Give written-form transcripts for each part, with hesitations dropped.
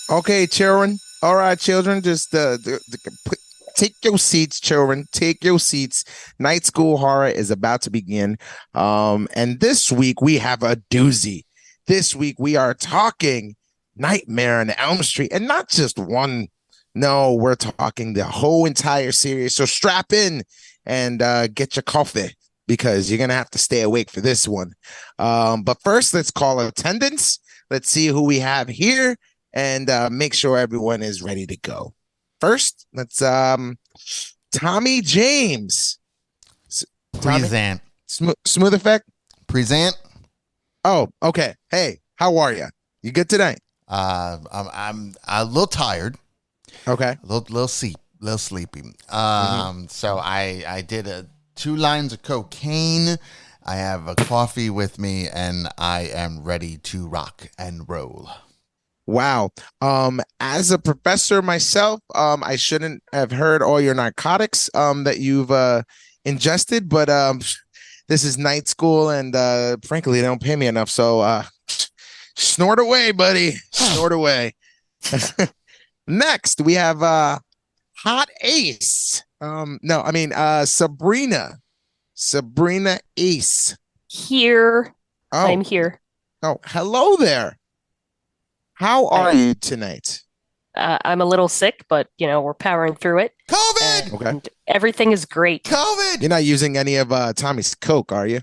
Okay, children. All right, children. Just take your seats, children. Take your seats. Night School Horror is about to begin. And this week we have a doozy. This week we are talking Nightmare on Elm Street, and not just one. No, we're talking the whole entire series. So strap in and get your coffee because you're gonna have to stay awake for this one. But first, let's call attendance. Let's see who we have here and make sure everyone is ready to go. First, let's Tommy James. Tommy, Present. smooth effect. Present. Oh, okay. Hey, how are you? You good tonight? I'm a little tired. Okay. A little sleepy. So I did 2 lines of cocaine. I have a coffee with me, and I am ready to rock and roll. Wow. As a professor myself, I shouldn't have heard all your narcotics that you've ingested, but this is night school, and frankly, they don't pay me enough. So snort away, buddy. Snort away. Next, we have Hot Ace. No, I mean Sabrina. Sabrina Ace. Here. Oh, I'm here. oh, hello there. How are you tonight? I'm a little sick, but we're powering through it. COVID. Okay. And everything is great. COVID. You're not using any of Tommy's Coke, are you?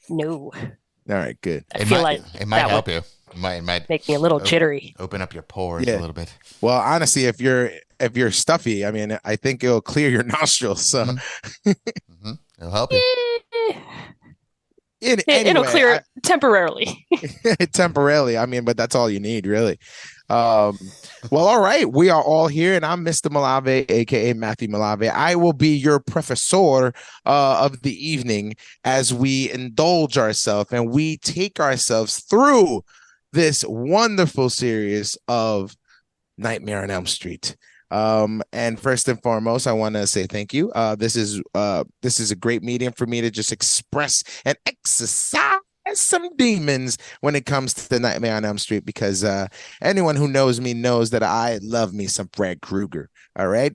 No. All right, good. I feel like it might that help would you. It might make me a little jittery. open up your pores Yeah. a little bit. Well, honestly, if you're stuffy, I mean, I think it'll clear your nostrils. So It'll help you. It'll anyway, clear it temporarily. temporarily. I mean, but that's all you need, really. Well, all right. We are all here, and I'm Mr. Malave, aka Matthew Malave. I will be your professor of the evening as we indulge ourselves and we take ourselves through this wonderful series of Nightmare on Elm Street. And first and foremost, I want to say thank you. This is a great medium for me to just express and exercise some demons when it comes to the Nightmare on Elm Street, because anyone who knows me knows that I love me some Fred Krueger. All right.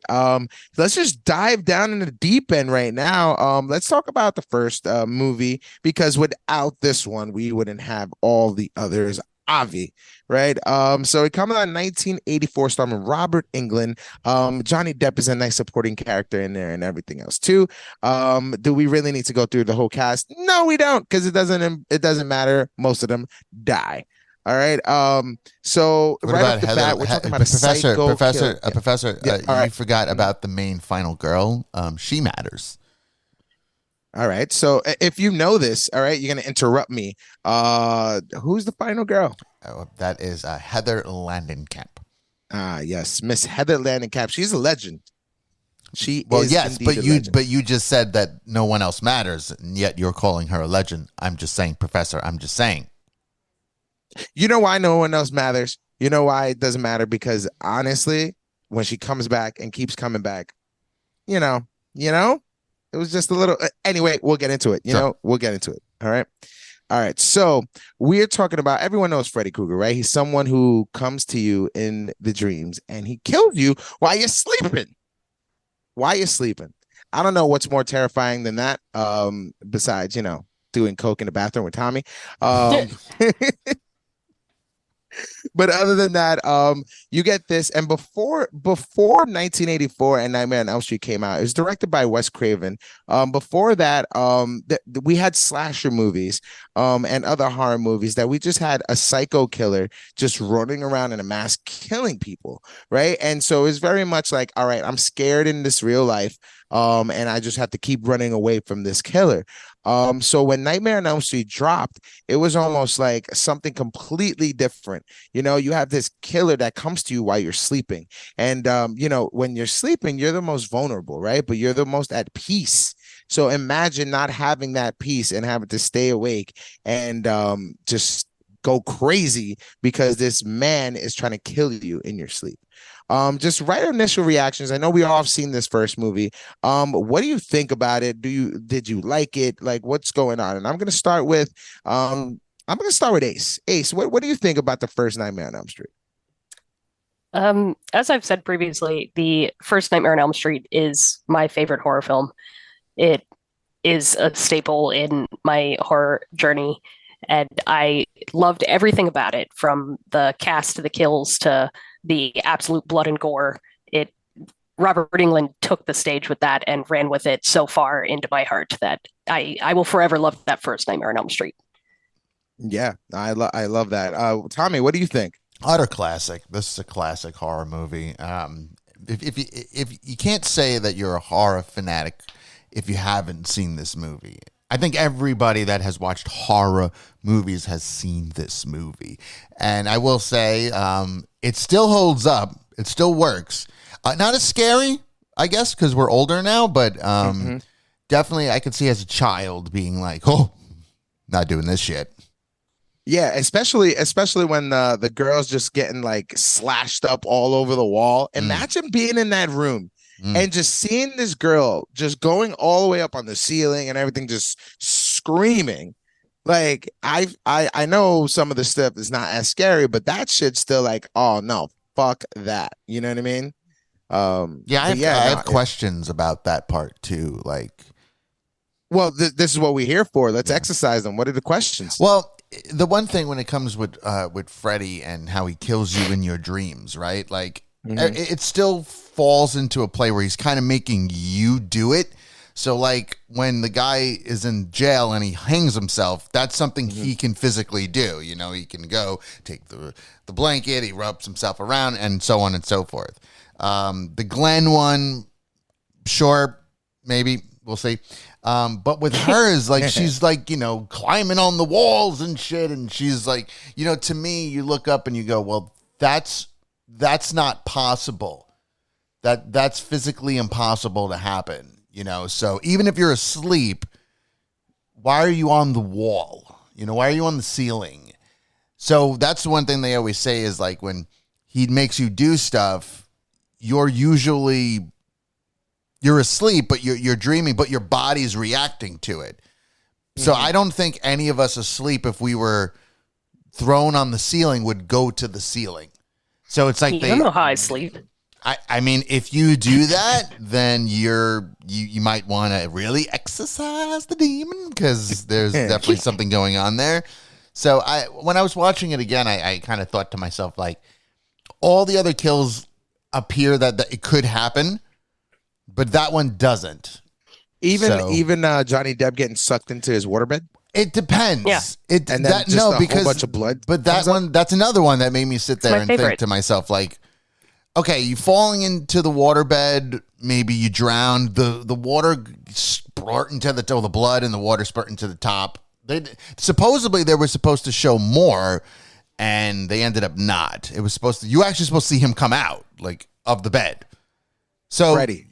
Let's just dive down in the deep end right now. Let's talk about the first movie, because without this one, we wouldn't have all the others. Avi, right? So it comes out in 1984, starring Robert Englund. Johnny Depp is a nice supporting character in there and everything else too. Do we really need to go through the whole cast? No, we don't, because it doesn't matter. Most of them die. All right. So What right about off the Heather? bat, we're talking about a psycho killer. Professor. Yeah, all You right. forgot about the main final girl. She matters. All right. So if you know this, all right, you're gonna interrupt me. Who's the final girl? That is Heather Landenkamp. Ah, yes, Miss Heather Landenkamp. She's a legend. She Well, is yes, indeed a legend. but you just said that no one else matters, and yet you're calling her a legend. I'm just saying, Professor. I'm just saying. You know why no one else matters? You know why it doesn't matter? Because honestly, when she comes back and keeps coming back, you know, it was just a little. Anyway, we'll get into it. We'll get into it. All right. All right. So we're talking about, everyone knows Freddy Krueger, right? He's someone who comes to you in the dreams and he kills you while you're sleeping. While you're sleeping. I don't know what's more terrifying than that. Besides, doing coke in the bathroom with Tommy. But other than that, you get this. And before 1984 and Nightmare on Elm Street came out, it was directed by Wes Craven. Before that, we had slasher movies and other horror movies that we just had a psycho killer just running around in a mask killing people, right? And so it's very much like, all right, I'm scared in this real life, and I just have to keep running away from this killer. So when Nightmare on Elm Street dropped, it was almost like something completely different. You have this killer that comes to you while you're sleeping. And, when you're sleeping, you're the most vulnerable, right? But you're the most at peace. So imagine not having that peace and having to stay awake and just go crazy because this man is trying to kill you in your sleep. Just write initial reactions. I know we all have seen this first movie. What do you think about it? Did you like it? Like, what's going on? And I'm gonna start with Ace. Ace, what do you think about the first Nightmare on Elm Street? As I've said previously, the first Nightmare on Elm Street is my favorite horror film. It is a staple in my horror journey, and I loved everything about it, from the cast to the kills to the absolute blood and gore. It Robert England took the stage with that and ran with it so far into my heart that I will forever love that first Nightmare on Elm Street. Yeah, I love that. Tommy, what do you think? Utter classic. This is a classic horror movie. If you can't say that you're a horror fanatic if you haven't seen this movie. I think everybody that has watched horror movies has seen this movie. And I will say it still holds up. It still works. Not as scary, I guess, because we're older now, but definitely I could see as a child being like, oh, not doing this shit. Yeah, especially when the girl's just getting like slashed up all over the wall. Imagine being in that room and just seeing this girl just going all the way up on the ceiling and everything, just screaming. Like I know some of the stuff is not as scary, but that shit's still like, oh no, fuck that. You know what I mean? I have questions about that part too. Like, well, this is what we're here for. Let's exercise them. What are the questions? Well, the one thing when it comes with Freddy and how he kills you in your dreams, right? Like, it still falls into a play where he's kind of making you do it. So, like, when the guy is in jail and he hangs himself, that's something he can physically do. You know, he can go take the blanket, he rubs himself around, and so on and so forth. The Glenn one, sure, maybe, we'll see. But with hers, like, she's like, you know, climbing on the walls and shit. And she's like, you know, to me, you look up and you go, well, that's not possible. That's physically impossible to happen, you know? So even if you're asleep, why are you on the wall? You know, why are you on the ceiling? So that's the one thing they always say is like, when he makes you do stuff, you're asleep, but you're dreaming, but your body's reacting to it. So I don't think any of us asleep, if we were thrown on the ceiling, would go to the ceiling. So it's like you don't know how I sleep. I mean, if you do that, then you might want to really exorcise the demon, because there's definitely something going on there. So when I was watching it again, I kind of thought to myself, like, all the other kills appear that it could happen, but that one doesn't. Even Johnny Depp getting sucked into his waterbed. It depends. Yeah. And then just a whole bunch of blood. But that's another one that made me sit there and think to myself, like, okay, you falling into the waterbed, maybe you drowned. The water spurting to the blood and the water spurting to the top. Supposedly they were supposed to show more, and they ended up not. It was you actually supposed to see him come out, like, of the bed. So Freddy.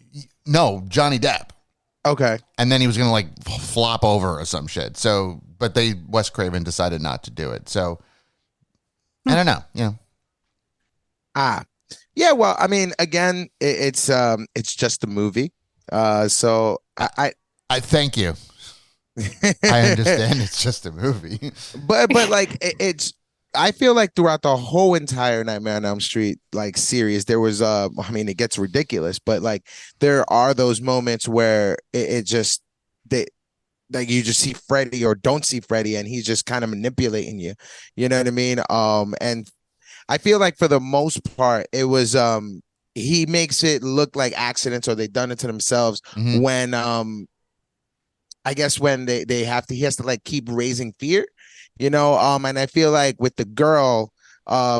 No, Johnny Depp. Okay. And then he was going to, like, flop over or some shit. So, but Wes Craven decided not to do it. So, I don't know. Yeah. Yeah. Well, I mean, again, it's just a movie. So I thank you. I understand it's just a movie. but like it's. I feel like throughout the whole entire Nightmare on Elm Street like series, there was I mean, it gets ridiculous, but like there are those moments where it just like you just see Freddy or don't see Freddy, and he's just kind of manipulating you. You know what I mean? And I feel like for the most part, it was he makes it look like accidents or they done it to themselves when I guess when he has to like keep raising fear. You know, and I feel like with the girl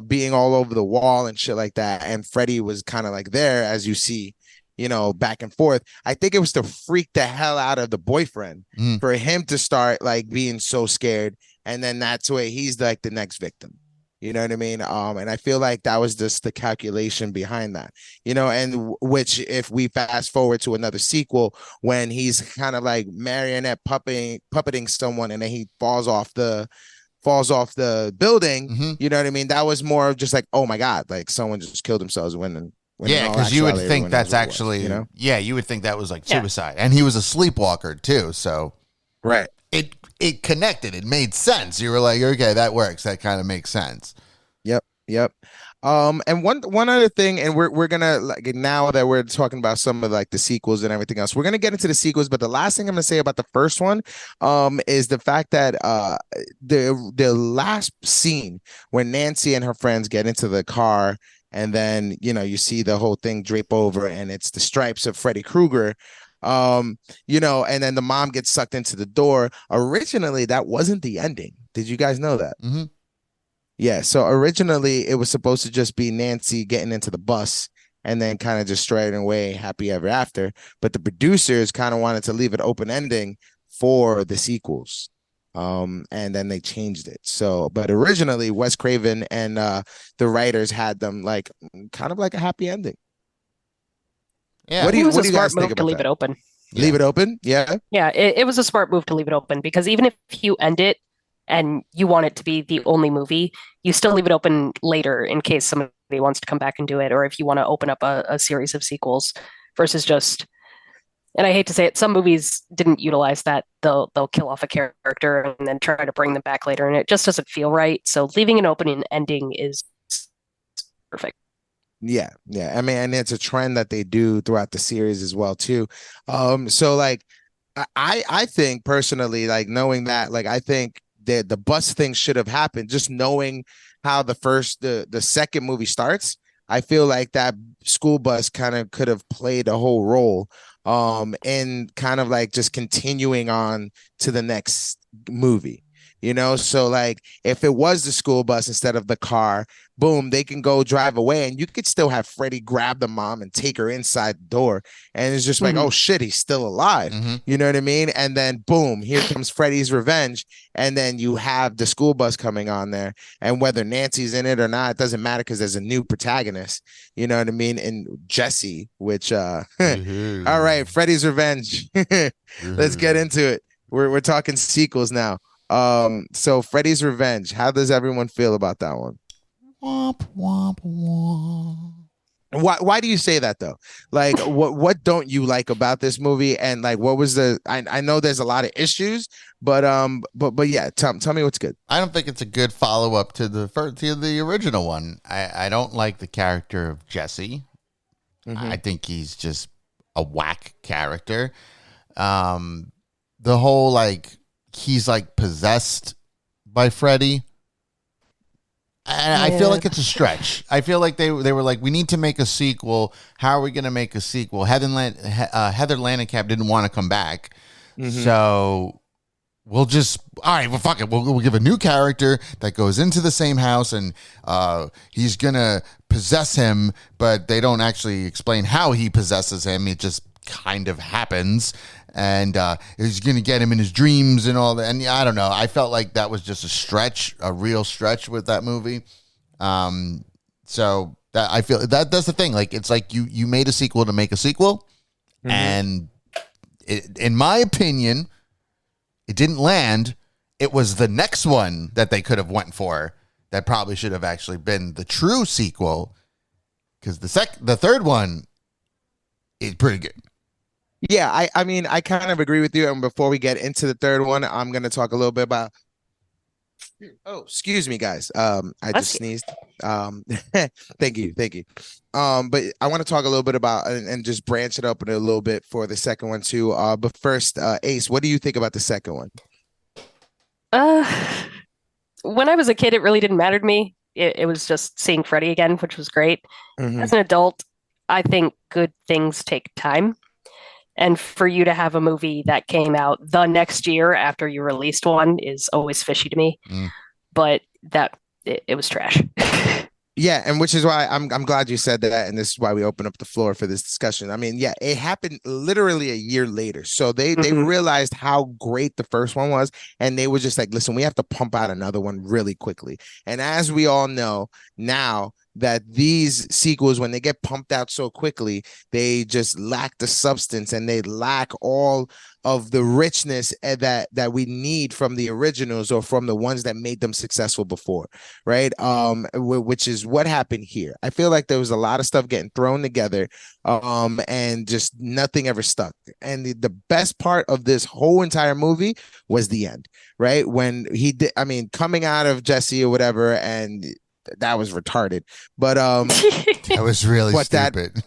being all over the wall and shit like that, and Freddy was kind of like there, as you see, you know, back and forth. I think it was to freak the hell out of the boyfriend for him to start like being so scared, and then that's why he's like the next victim. You know what I mean? And I feel like that was just the calculation behind that, you know, and which if we fast forward to another sequel, when he's kind of like marionette puppeting someone, and then he falls off the building, you know what I mean? That was more of just like, oh my God, like someone just killed themselves when yeah, because you would think that's actually, you know? Yeah, you would think that was like suicide. And he was a sleepwalker too, so right. It connected. It made sense. You were like, okay, that works. That kind of makes sense. Yep. And one other thing, and we're gonna like now that we're talking about some of like the sequels and everything else, we're gonna get into the sequels. But the last thing I'm gonna say about the first one, is the fact that the last scene when Nancy and her friends get into the car, and then you see the whole thing drape over, and it's the stripes of Freddy Krueger. And then the mom gets sucked into the door. Originally, that wasn't the ending. Did you guys know that? Mm-hmm. Yeah, so originally it was supposed to just be Nancy getting into the bus and then kind of just striding away happy ever after. But the producers kind of wanted to leave it open ending for the sequels. And then they changed it. So, but originally Wes Craven and the writers had them like kind of like a happy ending. Yeah. What do It you was what a do you guys smart think move to about leave that? it open. Leave it open? Yeah. Yeah, it was a smart move to leave it open because even if you end it and you want it to be the only movie, you still leave it open later in case somebody wants to come back and do it, or if you want to open up a series of sequels versus just, and I hate to say it, some movies didn't utilize that. They'll kill off a character and then try to bring them back later, and it just doesn't feel right. So leaving an open and ending is perfect. Yeah, yeah. I mean, and it's a trend that they do throughout the series as well too. So like I think personally, like knowing that, like I think that the bus thing should have happened, just knowing how the second movie starts. I feel like that school bus kind of could have played a whole role in kind of like just continuing on to the next movie. So like if it was the school bus instead of the car, boom, they can go drive away, and you could still have Freddie grab the mom and take her inside the door, and it's just like, Mhm. oh shit, he's still alive. Mm-hmm. You know what I mean? And then boom, here comes Freddy's revenge, and then you have the school bus coming on there, and whether Nancy's in it or not, it doesn't matter because there's a new protagonist. You know what I mean? And Jesse, which all right, Freddy's revenge. Let's get into it. We're talking sequels now. So Freddy's Revenge. How does everyone feel about that one? Womp, womp, womp. Why do you say that though? Like what don't you like about this movie? And like what was I know there's a lot of issues, but yeah, tell me what's good. I don't think it's a good follow up to the original one. I don't like the character of Jesse. Mm-hmm. I think he's just a whack character. The whole like he's like possessed by Freddy. And I feel like it's a stretch. I feel like they were like, we need to make a sequel. How are we going to make a sequel? Heather Langenkamp didn't want to come back. Mm-hmm. So we'll just, all right, well, fuck it. We'll give a new character that goes into the same house, and he's going to possess him, but they don't actually explain how he possesses him. It just kind of happens. And he's going to get him in his dreams and all that. And I don't know. I felt like that was just a stretch, a real stretch with that movie. So that I feel that's the thing. Like it's like you made a sequel to make a sequel, Mm-hmm. and in my opinion, it didn't land. It was the next one that they could have went for that probably should have actually been the true sequel, because the third one is pretty good. Yeah, I mean, I kind of agree with you. And before we get into the third one, I'm going to talk a little bit about. Oh, excuse me, guys. I just sneezed. Thank you. But I want to talk a little bit about and just branch it up a little bit for the second one too. But first, Ace, what do you think about the second one? When I was a kid, it really didn't matter to me. It was just seeing Freddy again, which was great. Mhm. As an adult, I think good things take time. And for you to have a movie that came out the next year after you released one is always fishy to me. But it was trash. Yeah, and which is why I'm glad you said that, and this is why we open up the floor for this discussion. I mean, yeah, it happened literally a year later, so they Mhm. realized how great the first one was, and they were just like, listen, we have to pump out another one really quickly. And as we all know now, that these sequels, when they get pumped out so quickly, they just lack the substance, and they lack all of the richness that we need from the originals or from the ones that made them successful before, right? Which is what happened here. I feel like there was a lot of stuff getting thrown together, and just nothing ever stuck. And the best part of this whole entire movie was the end, right? When he did, I mean, coming out of Jesse or whatever, and that was retarded. But That was really but stupid.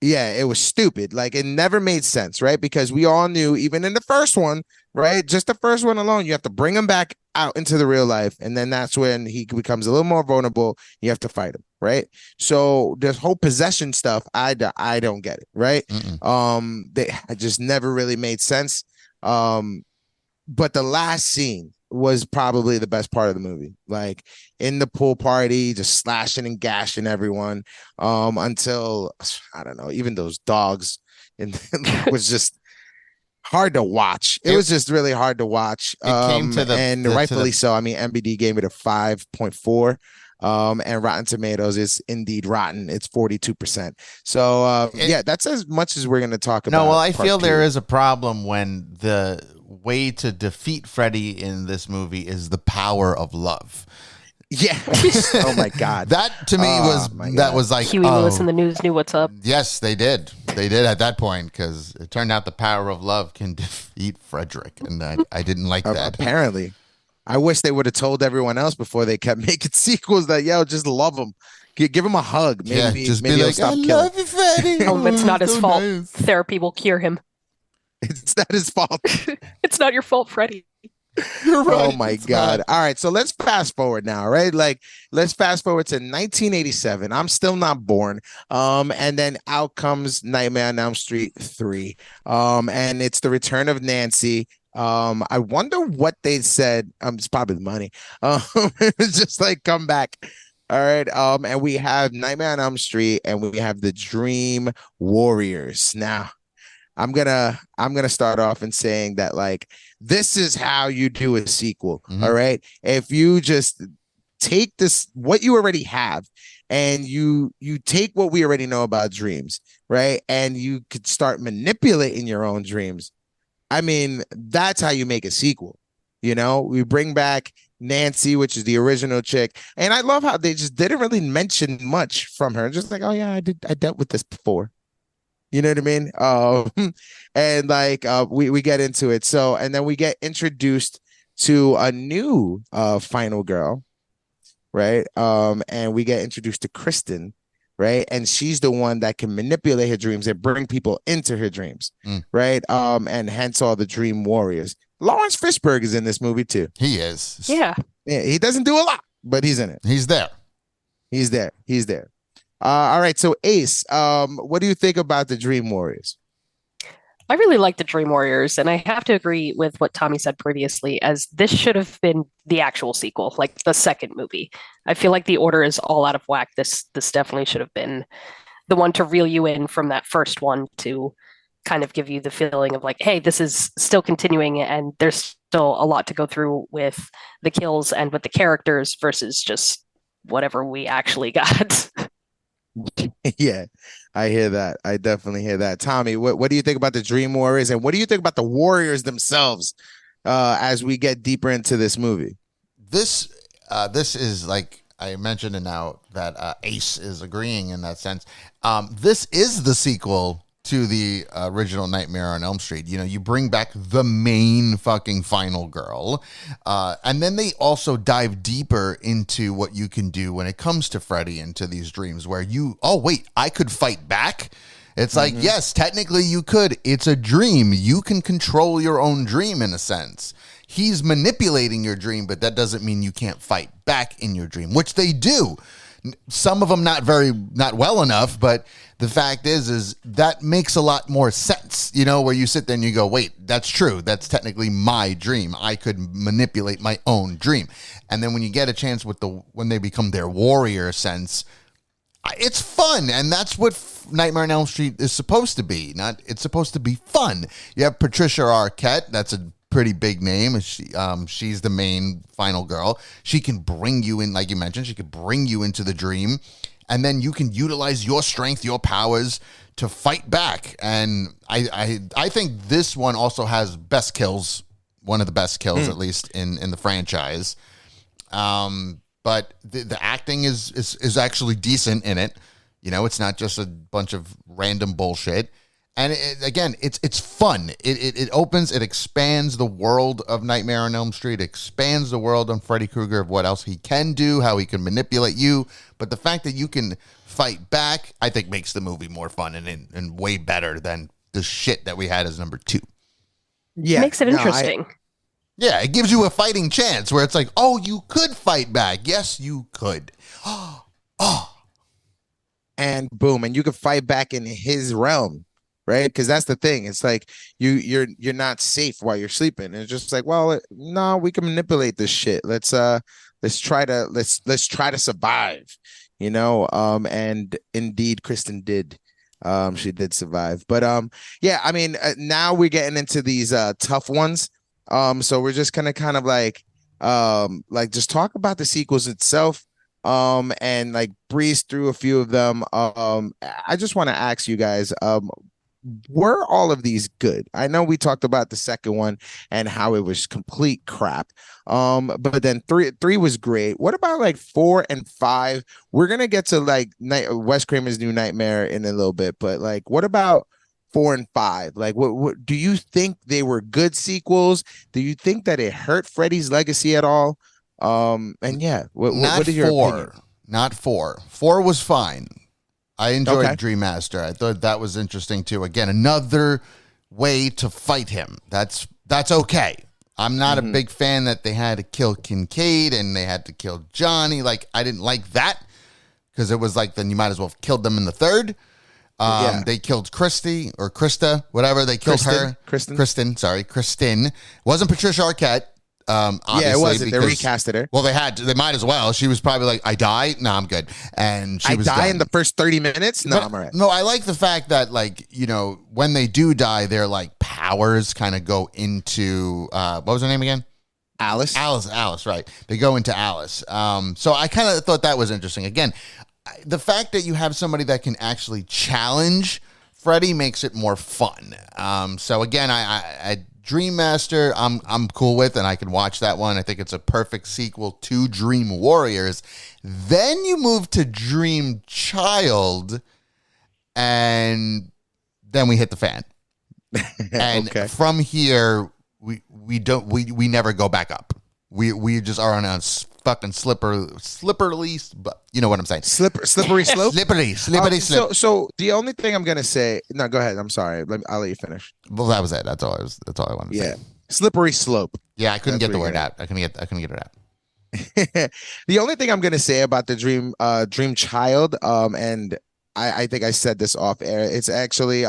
yeah, it was stupid. Like it never made sense, right? Because we all knew, even in the first one, right? Just the first one alone, you have to bring him back out into the real life, and then that's when he becomes a little more vulnerable. You have to fight him, right? So this whole possession stuff, I don't get it, right? It just never really made sense. But the last scene was probably the best part of the movie. Like in the pool party, just slashing and gashing everyone. Until I don't know, even those dogs and was just hard to watch. It was just really hard to watch. And rightfully so. I mean, MBD gave it a 5.4. And Rotten Tomatoes is indeed rotten. It's 42%. So yeah, that's as much as we're going to talk about. No, well, I feel there is a problem when the way to defeat Freddy in this movie is the power of love. Yeah. Oh my God. That to me was like Huey Lewis and the News knew what's up. Yes, they did. They did at that point, because it turned out the power of love can defeat Frederick, and I didn't like that. Apparently. I wish they would have told everyone else before they kept making sequels that, just love him. Give him a hug. Maybe, just maybe be like, stop I killing. love you, Freddy. It's not his fault. Nice. Therapy will cure him. It's not his fault. It's not your fault, Freddy. You're right. Oh my God. All right. So let's fast forward now, right? Like let's fast forward to 1987. I'm still not born. And then out comes Nightmare on Elm Street 3. And it's the return of Nancy. I wonder what they said. It's probably the money. It's just like come back. All right. And we have Nightmare on Elm Street and we have the Dream Warriors. Now, I'm gonna start off in saying that like this is how you do a sequel. All right. If you just take this what you already have and you take what we already know about dreams, right? And you could start manipulating your own dreams. I mean, that's how you make a sequel. We bring back Nancy, which is the original chick. And I love how they just didn't really mention much from her. Just like, oh yeah, I dealt with this before. You know what I mean? And like we get into it. So and then we get introduced to a new final girl, right? And we get introduced to Kristen, right? And she's the one that can manipulate her dreams and bring people into her dreams, right? And hence all the Dream Warriors. Lawrence Fishburne is in this movie too. He is. Yeah. He doesn't do a lot, but he's in it. He's there. He's there. All right, so Ace, what do you think about the Dream Warriors? I really like the Dream Warriors, and I have to agree with what Tommy said previously, as this should have been the actual sequel, like the second movie. I feel like the order is all out of whack. This definitely should have been the one to reel you in from that first one to kind of give you the feeling of like, hey, this is still continuing, and there's still a lot to go through with the kills and with the characters versus just whatever we actually got. Yeah, I hear that. I definitely hear that. Tommy, what do you think about the Dream Warriors, and what do you think about the Warriors themselves as we get deeper into this movie? This is like I mentioned, and now that Ace is agreeing in that sense. This is the sequel to the original Nightmare on Elm Street. You bring back the main fucking final girl. And then they also dive deeper into what you can do when it comes to Freddy into these dreams where I could fight back. It's like, yes, technically you could. It's a dream. You can control your own dream in a sense. He's manipulating your dream, but that doesn't mean you can't fight back in your dream, which they do. Some of them not well enough, but the fact is that makes a lot more sense, where you sit there and you go, wait, that's true. That's technically my dream. I could manipulate my own dream. And then when you get a chance when they become their warrior sense, it's fun. And that's what Nightmare on Elm Street is supposed to be. It's supposed to be fun. You have Patricia Arquette. That's a pretty big name. She's the main final girl. She can bring you in, like you mentioned, she could bring you into the dream, and then you can utilize your strength, your powers to fight back. And I think this one also has best kills, one of the best kills, at least in the franchise. But the acting is actually decent in it. It's not just a bunch of random bullshit. And again, it's fun. It opens, it expands the world of Nightmare on Elm Street, expands the world on Freddy Krueger of what else he can do, how he can manipulate you. But the fact that you can fight back, I think makes the movie more fun and way better than the shit that we had as number 2. Yeah, makes it interesting. Yeah, it gives you a fighting chance where it's like, oh, you could fight back. Yes, you could. Oh. And boom, and you could fight back in his realm, right? Because that's the thing. It's like you're not safe while you're sleeping. And it's just like, well, no, we can manipulate this shit. Let's try to survive, you know. And indeed, Kristen did. She did survive. But yeah, I mean, now we're getting into these tough ones. So we're just gonna kind of like just talk about the sequels itself. And like breeze through a few of them. I just want to ask you guys, were all of these good? I know we talked about the second one and how it was complete crap. But then three was great. What about like 4 and 5? We're gonna get to like Wes Craven's New Nightmare in a little bit, but like, what about 4 and 5? Like, what do you think they were good sequels? Do you think that it hurt Freddy's legacy at all? And yeah, what is your opinion? Not 4. 4 was fine. I enjoyed Okay. Dream Master. I thought that was interesting too. Again, another way to fight him. That's okay. I'm not a big fan that they had to kill Kincaid and they had to kill Johnny. Like, I didn't like that because it was like, then you might as well have killed them in the third. They killed Christy or Krista, whatever. They killed her. Kristen. Wasn't Patricia Arquette. Obviously, yeah, it wasn't. They because, recasted her. well, they might as well. She was probably like, I die? No, I'm good. And she was die done. in the first 30 minutes? No, I'm all right. No, I like the fact that, like, you know, when they do die, their like powers kind of go into what was her name again? Alice, right. They go into Alice. So I kind of thought that was interesting. Again, the fact that you have somebody that can actually challenge Freddy makes it more fun. So again, I Dream Master, I'm cool with, and I can watch that one. I think it's a perfect sequel to Dream Warriors. Then you move to Dream Child, and then we hit the fan. And okay. from here, we never go back up. We just are on a fucking slippery, but you know what I'm saying. Slippery slope. Slippery slope. So the only thing I'm gonna say, no, go ahead. I'm sorry. I'll let you finish. Well, that was it. That's all I wanted to say. Yeah, slippery slope. Yeah, I couldn't get the word out. I couldn't get it out. The only thing I'm gonna say about the Dream Child, and I think I said this off air. It's actually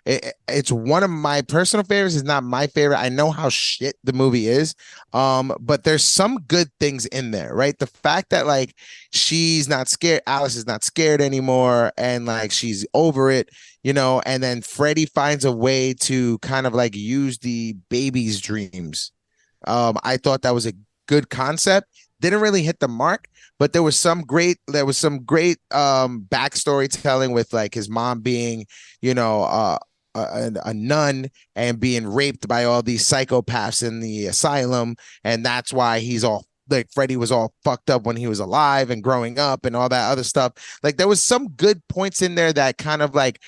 it's one of my personal favorites. It's not my favorite. I know how shit the movie is, but there's some good things in there, right? The fact that like she's not scared, Alice is not scared anymore, and like she's over it, you know. And then Freddy finds a way to kind of like use the baby's dreams. I thought that was a good concept. Didn't really hit the mark, but there was some great backstory telling with like his mom being, you know, a nun and being raped by all these psychopaths in the asylum, and that's why he's all like Freddy was all fucked up when he was alive and growing up and all that other stuff. Like there was some good points in there that kind of like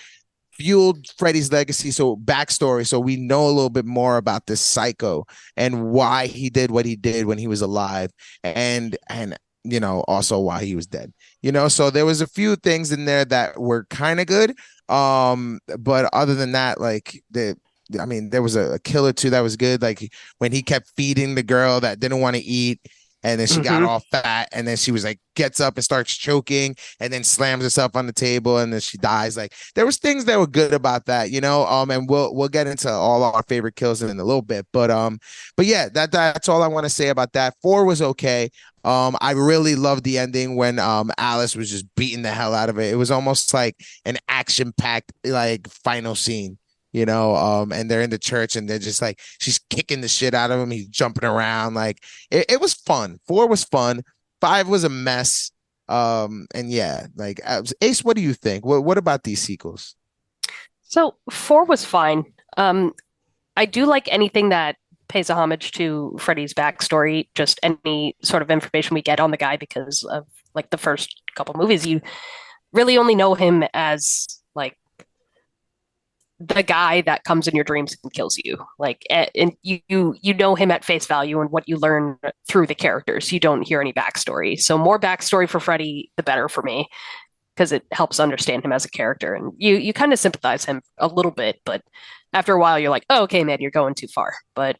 fueled Freddy's legacy, so backstory, so we know a little bit more about this psycho and why he did what he did when he was alive, and you know, also why he was dead, you know. So there was a few things in there that were kind of good, but other than that, like there was a kill or two that was good, like when he kept feeding the girl that didn't want to eat, and then she got all fat, and then she was like gets up and starts choking, and then slams herself on the table, and then she dies. Like there was things that were good about that, you know. And we'll get into all our favorite kills in a little bit, but yeah, that's all I want to say about that. 4 was okay. I really loved the ending when Alice was just beating the hell out of it. It was almost like an action-packed like final scene, you know. And they're in the church and they're just like she's kicking the shit out of him. He's jumping around. Like it was fun. 4 was fun. 5 was a mess. And yeah, like Ace, what do you think? What about these sequels? So 4 was fine. I do like anything that pays a homage to Freddy's backstory, just any sort of information we get on the guy, because of like the first couple movies, you really only know him as like the guy that comes in your dreams and kills you. Like, and you know him at face value and what you learn through the characters. You don't hear any backstory. So more backstory for Freddy, the better for me, because it helps understand him as a character, and you kind of sympathize him a little bit, but after a while you're like, oh, okay, man, you're going too far. But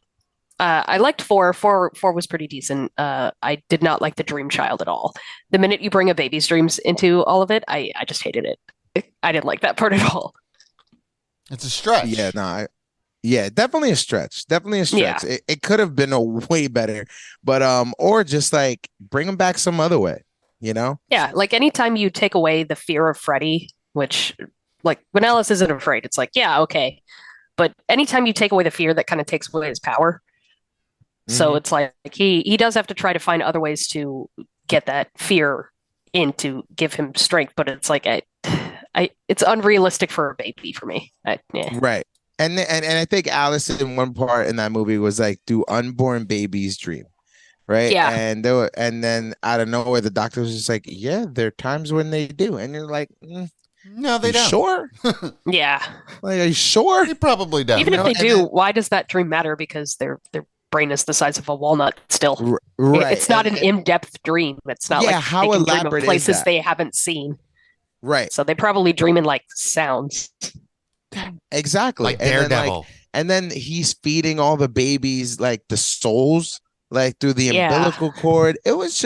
I liked four. Four was pretty decent. I did not like the Dream Child at all. The minute you bring a baby's dreams into all of it, I just hated it. I didn't like that part at all. It's a stretch. Yeah, no, yeah, definitely a stretch. Definitely a stretch. Yeah. It could have been a way better, but or just like bring him back some other way, you know? Yeah, like anytime you take away the fear of Freddy, which like when Alice isn't afraid, it's like, yeah, okay. But anytime you take away the fear, that kind of takes away his power. So Mhm. it's like he does have to try to find other ways to get that fear in to give him strength, but it's like it's unrealistic for a baby for me. Yeah. Right. And I think Alice in one part in that movie was like, do unborn babies dream? Right. Yeah. And then out of nowhere, the doctor was just like, yeah, there are times when they do. And you're like, No, they you don't. sure? Yeah. Like, are you sure? They probably don't. Even if know, they and do, then- why does that dream matter? Because their brain is the size of a walnut still. Right. It's not an And- in-depth dream. It's not Yeah, like how they can dream elaborate of is places that? they haven't seen. Right. So they probably dream in like sounds. Exactly. Like And then, Daredevil. and then he's feeding all the babies like the souls, like through the Yeah. umbilical cord. It was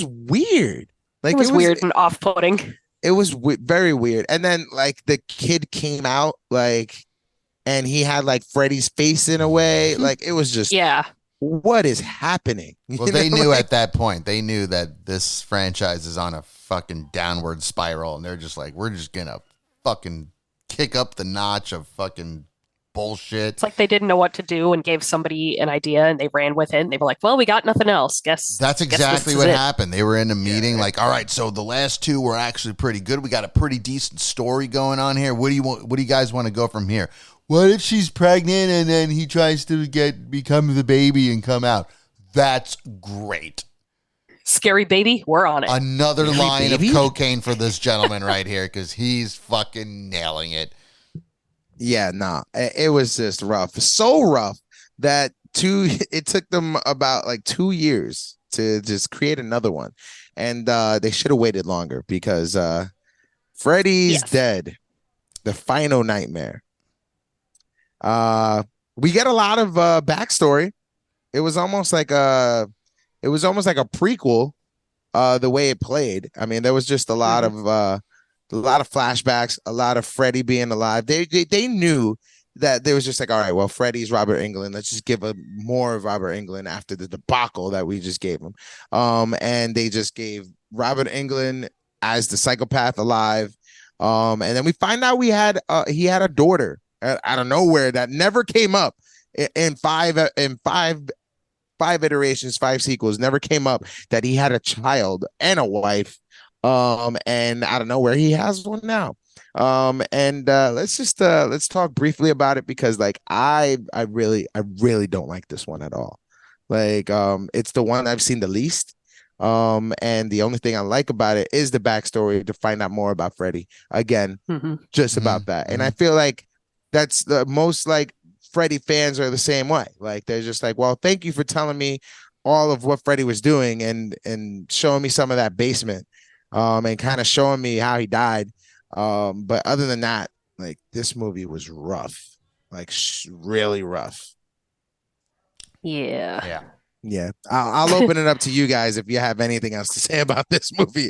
weird. Like It was weird and off-putting. It was very weird. And then like the kid came out like, and he had like Freddy's face in a way. Like it was just, Yeah. what is happening? Well, You they know, knew like- at that point, they knew that this franchise is on a fucking downward spiral, and they're just like, we're just gonna fucking kick up the notch of fucking bullshit. It's like they didn't know what to do and gave somebody an idea and they ran with it and they were like, well, we got nothing else. Guess That's guess exactly this is what it. happened. They were in a meeting like, all right, so the last two were actually pretty good. We got a pretty decent story going on here. What do you guys want to go from here? What if she's pregnant and then he tries to become the baby and come out? That's great. Scary baby, we're on it. Another Really, line baby? of cocaine for this gentleman right here, because he's fucking nailing it. Yeah, nah, it was just rough. So rough that it took them about like 2 years to just create another one. And they should have waited longer because Freddy's Yes. dead. The final nightmare. We get a lot of backstory. It was almost like a prequel, the way it played. I mean, there was just a lot of flashbacks, a lot of Freddy being alive. They knew that there was just like, all right, well, Freddy's Robert Englund. Let's just give more of Robert Englund after the debacle that we just gave him. And they just gave Robert Englund as the psychopath alive. And then we find out he had a daughter out of nowhere that never came up in five iterations, 5 sequels, never came up that he had a child and a wife. And out of nowhere he has one now. And let's talk briefly about it, because like I really don't like this one at all. Like it's the one I've seen the least. And the only thing I like about it is the backstory to find out more about Freddy. Again, just about that. And I feel like that's the most, like, Freddy fans are the same way. Like they're just like, well, thank you for telling me all of what Freddy was doing and showing me some of that basement, and kind of showing me how he died. But other than that, like, this movie was rough, like really rough. Yeah. Yeah. Yeah, I'll open it up to you guys if you have anything else to say about this movie.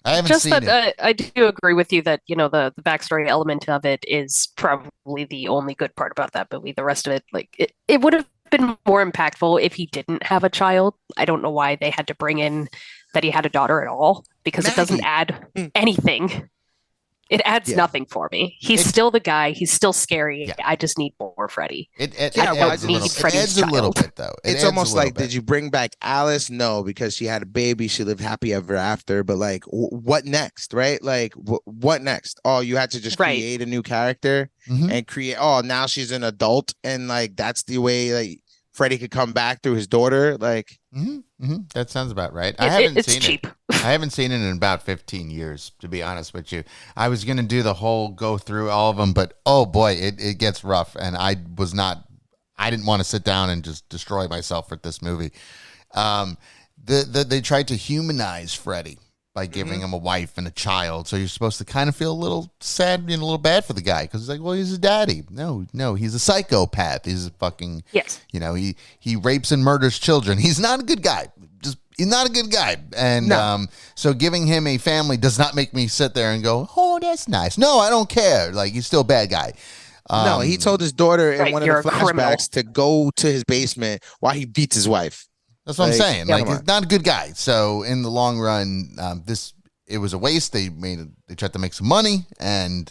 I haven't Just seen that it. I do agree with you that, the backstory element of it is probably the only good part about that movie. The rest of it, like, it would have been more impactful if he didn't have a child. I don't know why they had to bring in that he had a daughter at all, because it doesn't Maggie. add anything. It adds Yeah. nothing for me. He's It- still the guy. He's still scary. Yeah. I just need more Freddy. It Yeah, well, adds a I little, need it Freddy's adds a little child. bit, though. It It's adds a almost little like, bit. did you bring back Alice? No, because she had a baby. She lived happy ever after. But like, what next, right? Like, what next? Oh, you had to just Right. create a new character Mhm. and create. Oh, now she's an adult, and like that's the way. Like, Freddy could come back through his daughter. Like, That sounds about right. It's cheap. I haven't seen it in about 15 years, to be honest with you. I was going to do the whole go through all of them, but oh boy, it gets rough. And I didn't want to sit down and just destroy myself with this movie. They tried to humanize Freddy by giving him a wife and a child. So you're supposed to kind of feel a little sad and a little bad for the guy because it's like, well, he's a daddy. No, he's a psychopath. He's a fucking, yes. He rapes and murders children. He's not a good guy. He's not a good guy. And so giving him a family does not make me sit there and go, oh, that's nice. No, I don't care. Like, he's still a bad guy. No, he told his daughter in one of the flashbacks to go to his basement while he beats his wife. That's what I'm saying. Like, he's not a good guy. So in the long run, it was a waste. They tried to make some money, and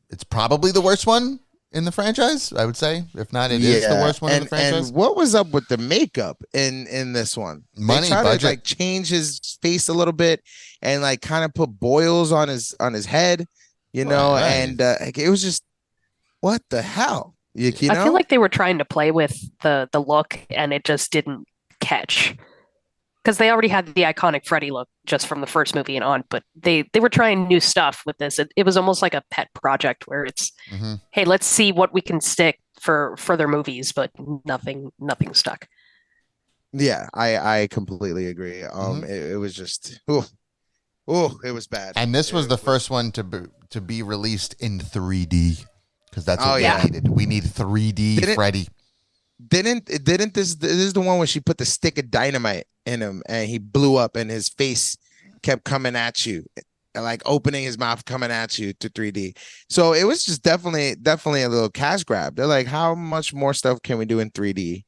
it's probably the worst one in the franchise, I would say. If not, it is the worst one in the franchise. And what was up with the makeup in this one? Money, they tried budget. to like change his face a little bit and like kind of put boils on his head, right. And it was just, what the hell? You know? I feel like they were trying to play with the look, and it just didn't catch. Because they already had the iconic Freddy look just from the first movie and on, but they were trying new stuff with this. It was almost like a pet project where it's, hey, let's see what we can stick for further movies, but nothing stuck. Yeah, I completely agree. It was just, it was bad. And this was the first one to be released in 3D. Because that's what we needed. We need 3D Freddy. Didn't this is the one where she put the stick of dynamite in him and he blew up and his face kept coming at you, like opening his mouth, coming at you to 3D. So it was just definitely a little cash grab. They're like, how much more stuff can we do in 3D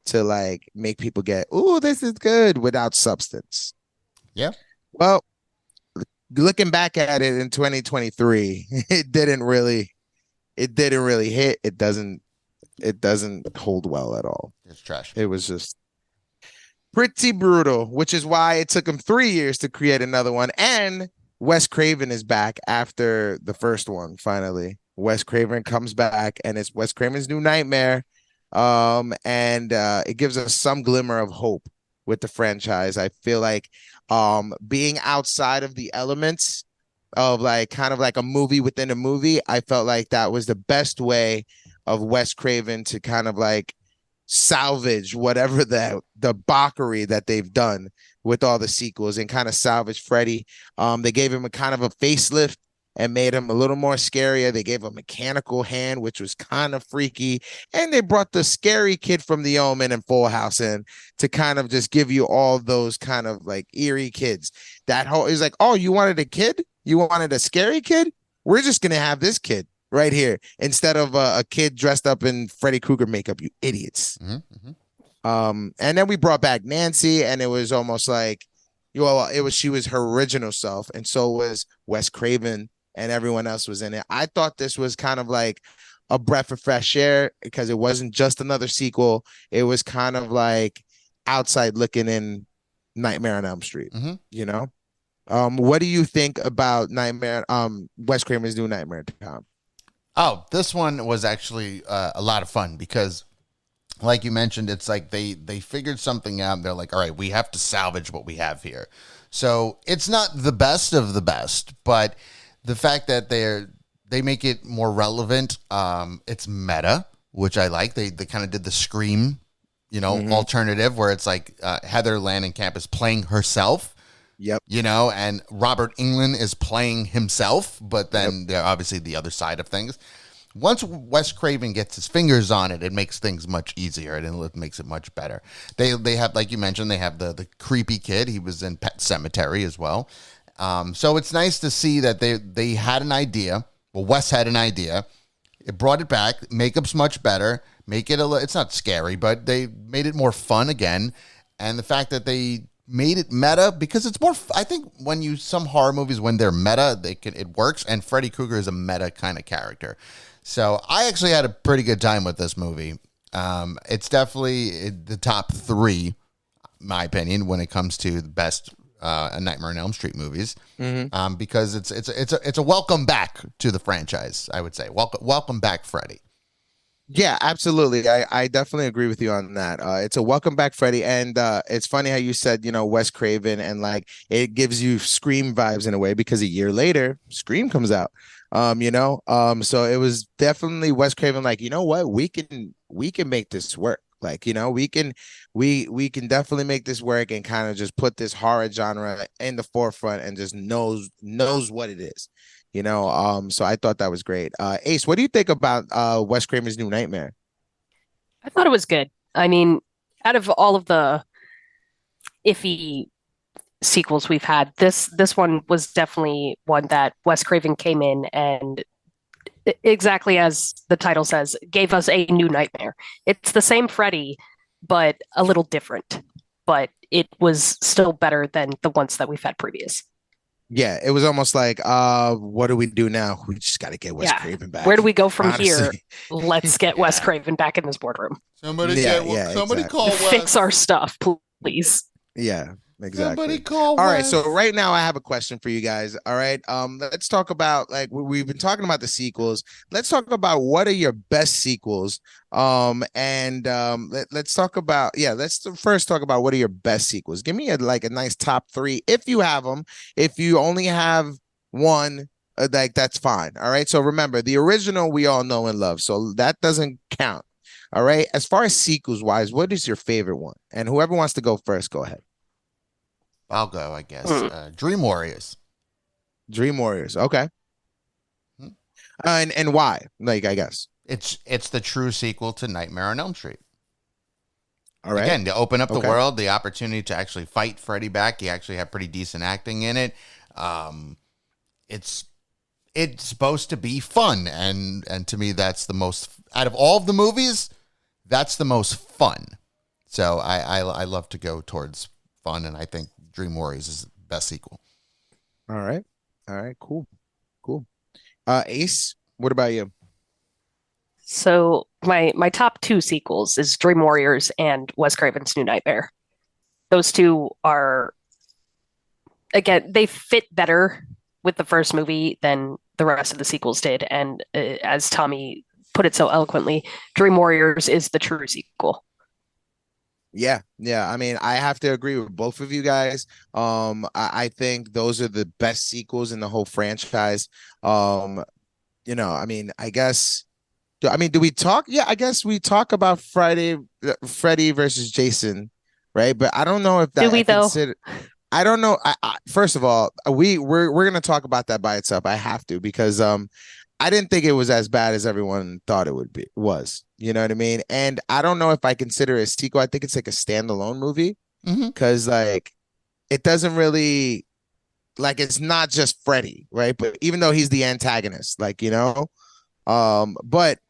to like make people get, ooh, this is good without substance? Yeah. Well, looking back at it in 2023, it didn't really hit. It doesn't hold well at all. It's trash. It was just pretty brutal, which is why it took him 3 years to create another one. And Wes Craven is back after the first one. Finally, Wes Craven comes back, and it's Wes Craven's New Nightmare. And it gives us some glimmer of hope with the franchise. I feel like being outside of the elements of like kind of like a movie within a movie, I felt like that was the best way of Wes Craven to kind of like salvage whatever the bockery that they've done with all the sequels and kind of salvage Freddy. They gave him a kind of a facelift and made him a little more scarier. They gave him a mechanical hand, which was kind of freaky. And they brought the scary kid from The Omen and Full House in to kind of just give you all those kind of like eerie kids. That whole is like, oh, you wanted a kid? You wanted a scary kid? We're just going to have this kid right here instead of a kid dressed up in Freddy Krueger makeup, you idiots. And then we brought back Nancy, and it was almost like, she was her original self, and so was Wes Craven, and everyone else was in it. I thought this was kind of like a breath of fresh air because it wasn't just another sequel. It was kind of like outside looking in Nightmare on Elm Street, What do you think about Wes Craven's New Nightmare, Tom? Oh, this one was actually a lot of fun because, like you mentioned, it's like they figured something out. They're like, all right, we have to salvage what we have here. So it's not the best of the best, but the fact that they make it more relevant, it's meta, which I like. They kind of did the Scream, alternative where it's like Heather Langenkamp is playing herself. Yep. And Robert Englund is playing himself, but then they're obviously the other side of things. Once Wes Craven gets his fingers on it, it makes things much easier and it makes it much better. They have, like you mentioned, they have the creepy kid. He was in Pet Sematary as well. So it's nice to see that they had an idea. Well, Wes had an idea. It brought it back. Makeup's much better. It's not scary, but they made it more fun again. And the fact that they made it meta, because it's more, I think some horror movies, when they're meta, it works, and Freddy Krueger is a meta kind of character. So I actually had a pretty good time with this movie. It's definitely the top 3, my opinion, when it comes to the best Nightmare on Elm Street movies, because it's a welcome back to the franchise, I would say. Welcome back, Freddy. Yeah, absolutely. I definitely agree with you on that. It's a welcome back, Freddy. And it's funny how you said, Wes Craven and like it gives you Scream vibes in a way because a year later, Scream comes out. So it was definitely Wes Craven like, you know what, we can make this work. Like, we can definitely make this work and kind of just put this horror genre in the forefront and just knows what it is. So I thought that was great. Ace, what do you think about Wes Craven's New Nightmare? I thought it was good. I mean, out of all of the iffy sequels we've had, this one was definitely one that Wes Craven came in and exactly as the title says, gave us a new nightmare. It's the same Freddy, but a little different. But it was still better than the ones that we've had previous. Yeah, it was almost like, what do we do now? We just got to get Wes Yeah. Craven Where do back. we go from here? Honestly. Let's get Wes Yeah. Craven back in this boardroom. Somebody Exactly. call Fix Wes. our stuff, please. Yeah, Somebody exactly. call All right, so Wes. right now I have a question for you guys. All right, let's talk about like we've been talking about the sequels. Let's talk about what are your best sequels. And let's talk about let's first talk about what are your best sequels. Give me a nice top three if you have them. If you only have one, like that's fine. All right. So remember the original we all know and love, so that doesn't count. All right. As far as sequels wise, what is your favorite one? And whoever wants to go first, go ahead. I'll go, I guess. Mm. Dream Warriors. Dream Warriors. Okay. Hmm. And why? Like, I guess. It's the true sequel to Nightmare on Elm Street. All right. Again, to open up the Okay. world, the opportunity to actually fight Freddy back. He actually had pretty decent acting in it. It's it's supposed to be fun, and to me, that's the most out of all of the movies. That's the most fun. So I love to go towards fun, and I think Dream Warriors is the best sequel. All right. All right. Cool. Cool. Ace, what about you? So my top two sequels is Dream Warriors and Wes Craven's New Nightmare. Those two are again they fit better with the first movie than the rest of the sequels did. And as Tommy put it so eloquently, Dream Warriors is the true sequel. Yeah, yeah. I mean, I have to agree with both of you guys. I think those are the best sequels in the whole franchise. I mean, I guess. Do we talk? Yeah, I guess we talk about Freddy versus Jason, right? But I don't know if Do that I we though? consider. I don't know. First of all, we're gonna talk about that by itself. I have to because I didn't think it was as bad as everyone thought it would be. Was you know what I mean? And I don't know if I consider it a sequel. I think it's like a standalone movie Mm-hmm. because like it doesn't really like it's not just Freddy, right? But even though he's the antagonist, but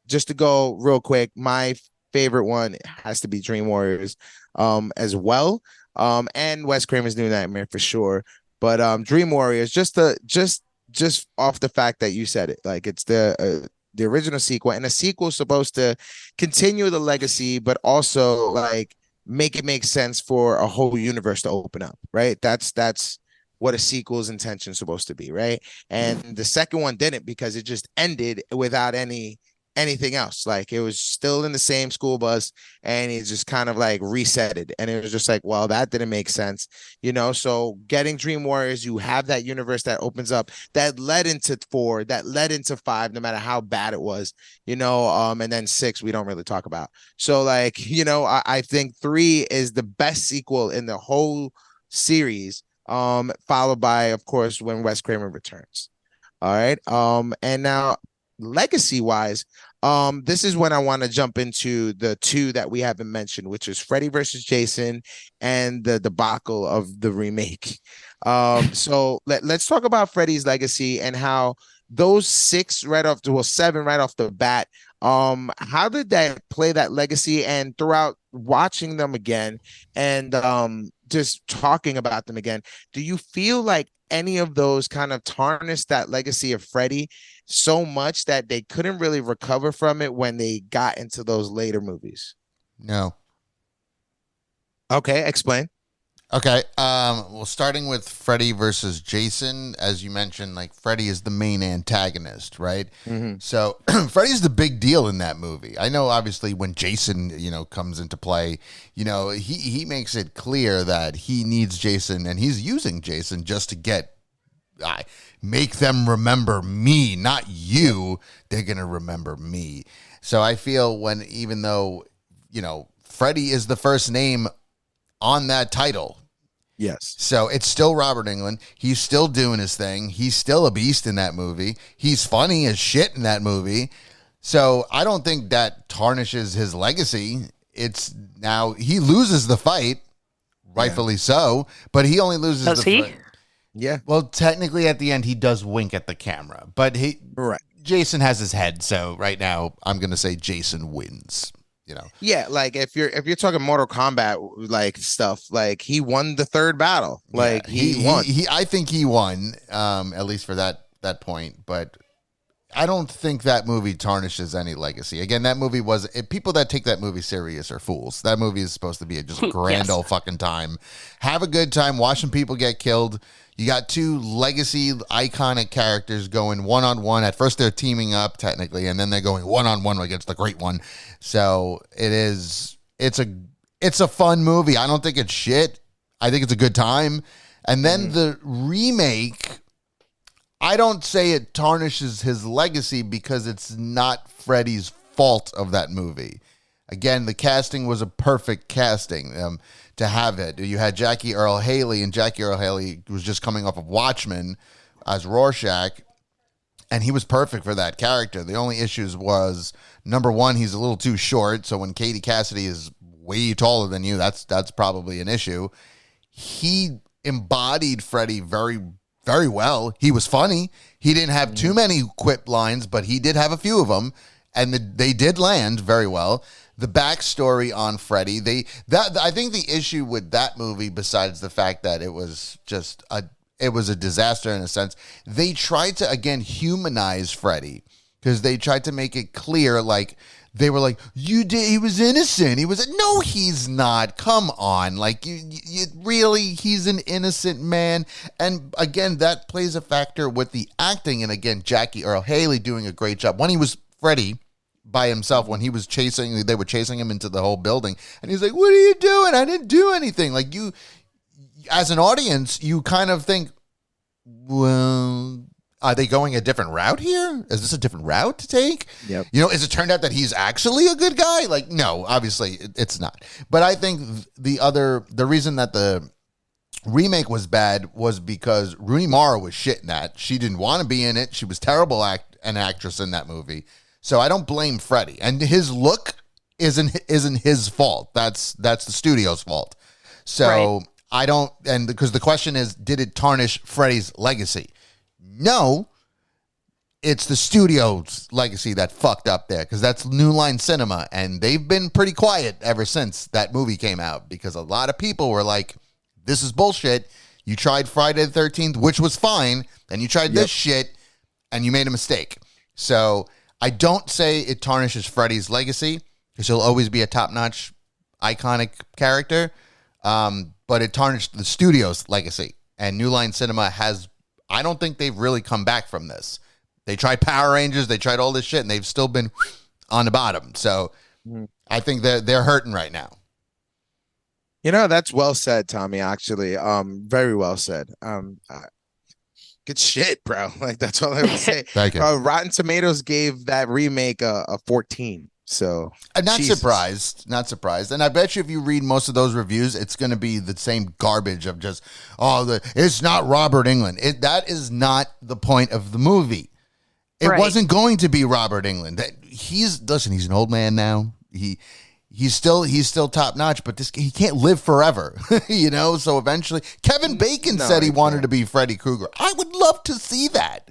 just to go real quick, my favorite one has to be Dream Warriors, as well. And Wes Craven's New Nightmare for sure. But Dream Warriors, just off the fact that you said it, like it's the original sequel, and a sequel is supposed to continue the legacy, but also like make it make sense for a whole universe to open up, right? That's what a sequel's intention is supposed to be, right? And the second one didn't because it just ended without anything else. Like it was still in the same school bus and it just kind of like reset it. And it was just like, well, that didn't make sense, So getting Dream Warriors, you have that universe that opens up that led into four, that led into five, no matter how bad it was, and then six, we don't really talk about. So like, I think three is the best sequel in the whole series, followed by, of course, when Wes Craven returns. All right. And now legacy wise, this is when I want to jump into the two that we haven't mentioned, which is Freddy versus Jason and the debacle of the remake. So let's talk about Freddy's legacy and how those seven right off the bat. How did that play that legacy and throughout watching them again and just talking about them again, do you feel like any of those kind of tarnished that legacy of Freddy so much that they couldn't really recover from it when they got into those later movies? No. Okay, explain. Okay. Well, starting with Freddy versus Jason, as you mentioned, like Freddy is the main antagonist, right? Mm-hmm. So Freddy's the big deal in that movie. I know, obviously, when Jason, comes into play, he makes it clear that he needs Jason, and he's using Jason just to make them remember me, not you. They're gonna remember me. So I feel even though Freddy is the first name on that title. Yes. So it's still Robert Englund. He's still doing his thing. He's still a beast in that movie. He's funny as shit in that movie. So I don't think that tarnishes his legacy. It's now he loses the fight, rightfully so, but he only loses Does he? fight. Yeah. Well, technically at the end he does wink at the camera, but Right. Jason has his head, so right now I'm going to say Jason wins. Yeah, like if you're talking Mortal Kombat like stuff, like he won the third battle. Like he won. I think he won, at least for that point. But I don't think that movie tarnishes any legacy. Again, that movie people that take that movie serious are fools. That movie is supposed to be just a grand Yes. old fucking time. Have a good time watching people get killed. You got two legacy iconic characters going one-on-one. At first they're teaming up technically, and then they're going one-on-one against the great one. So it's a fun movie. I don't think it's shit. I think it's a good time. And then the remake, I don't say it tarnishes his legacy because it's not Freddy's fault of that movie. Again, the casting was a perfect casting to have it. You had Jackie Earle Haley, and Jackie Earle Haley was just coming off of Watchmen as Rorschach, and he was perfect for that character. The only issues was, number one, he's a little too short, so when Katie Cassidy is way taller than you, that's probably an issue. He embodied Freddy very, very well. He was funny. He didn't have too many quip lines, but he did have a few of them, and they did land very well. The backstory on Freddy, I think the issue with that movie, besides the fact that it was a disaster in a sense, they tried to again humanize Freddy because they tried to make it clear, like they were like, he was innocent. No, he's not. Come on, like you really, he's an innocent man. And again, that plays a factor with the acting. And again, Jackie Earle Haley doing a great job when he was Freddy by himself, when they were chasing him into the whole building, and he's like, what are you doing? I didn't do anything. Like, you as an audience, you kind of think, well, are they going a different route here? Is this a different route to take? Yep. Is it turned out that he's actually a good guy? Like, no, obviously it's not. But I think the reason that the remake was bad was because Rooney Mara was shit in that. She didn't want to be in it. She was terrible an actress in that movie. So I don't blame Freddy, and his look isn't his fault. That's the studio's fault. So right. I don't, and because the question is, did it tarnish Freddy's legacy? No, it's the studio's legacy that fucked up there, because that's New Line Cinema, and they've been pretty quiet ever since that movie came out, because a lot of people were like, this is bullshit. You tried Friday the 13th, which was fine, and you tried this shit, and you made a mistake. So I don't say it tarnishes Freddy's legacy, because he'll always be a top-notch, iconic character, but it tarnished the studio's legacy. And New Line Cinema I don't think they've really come back from this. They tried Power Rangers, they tried all this shit, and they've still been on the bottom. So I think they're hurting right now. That's well said, Tommy, actually. Very well said. Good shit, bro. Like, that's all I would say. Thank you. Rotten Tomatoes gave that remake a 14. So I'm not surprised. And I bet you if you read most of those reviews, it's going to be the same garbage of just, it's not Robert Englund. That is not the point of the movie. It wasn't going to be Robert Englund. He's an old man now. He's still top notch, but he can't live forever, So eventually, Kevin Bacon said he wanted to be Freddy Krueger. I would love to see that.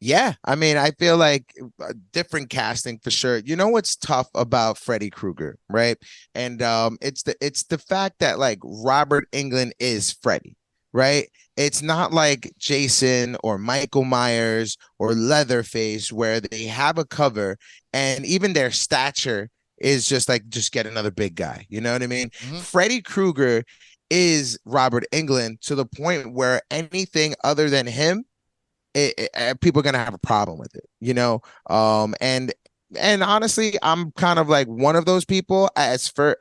Yeah, I mean, I feel like different casting for sure. You know what's tough about Freddy Krueger, right? And it's the fact that like Robert Englund is Freddy, right? It's not like Jason or Michael Myers or Leatherface, where they have a cover and even their stature is just like, just get another big guy. You know what I mean? Hmm. Freddy Krueger is Robert Englund to the point where anything other than him, people are gonna have a problem with it, you know. And honestly, I'm kind of like one of those people. As for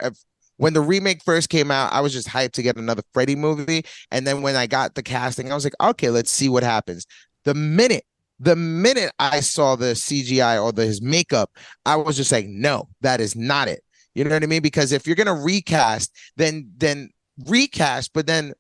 when the remake first came out, I was just hyped to get another Freddy movie, and then when I got the casting, I was like, okay, let's see what happens. The minute the minute I saw the CGI or his makeup, I was just like, no, that is not it. You know what I mean? Because if you're gonna recast, then recast, but then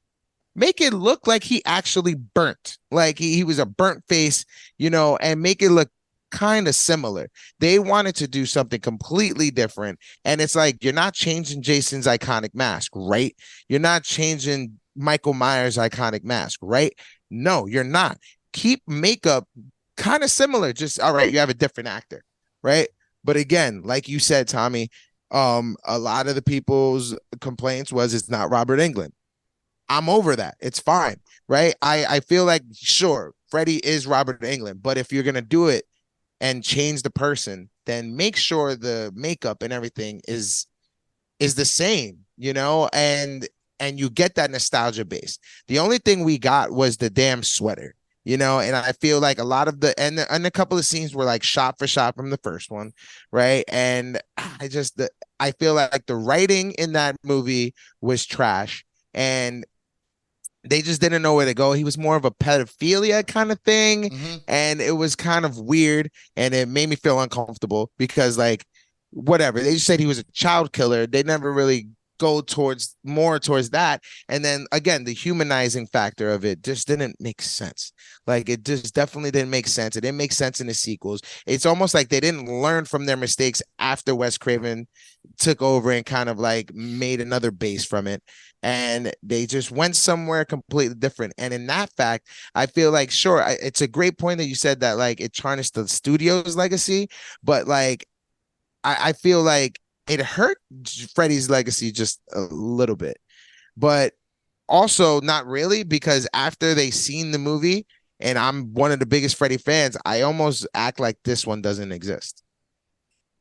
make it look like he actually burnt, like he was a burnt face, you know, and make it look kind of similar. They wanted to do something completely different. And it's like, you're not changing Jason's iconic mask, right? You're not changing Michael Myers' iconic mask, right? No, you're not. Keep makeup kind of similar. Just, all right, you have a different actor, right? But again, like you said, Tommy, a lot of the people's complaints was it's not Robert Englund. I'm over that. It's fine, right? I feel like, sure, Freddy is Robert Englund, but if you're gonna do it and change the person, then make sure the makeup and everything is the same, you know, and you get that nostalgia base. The only thing we got was the damn sweater, you know, and I feel like a lot of and a couple of scenes were like shot for shot from the first one, right? And I feel like the writing in that movie was trash, and they just didn't know where to go. He was more of a pedophilia kind of thing, Hmm. and it was kind of weird, and it made me feel uncomfortable because, like, whatever, they just said he was a child killer. They never really go towards that. And then again, the humanizing factor of it just didn't make sense. Like, it just definitely didn't make sense. It didn't make sense in the sequels. It's almost like they didn't learn from their mistakes after Wes Craven took over and kind of like made another base from it, and they just went somewhere completely different. And in that fact, I feel like, sure, it's a great point that you said that like it tarnished the studio's legacy, but like I feel like it hurt Freddy's legacy just a little bit, but also not really, because after they seen the movie, and I'm one of the biggest Freddy fans, I almost act like this one doesn't exist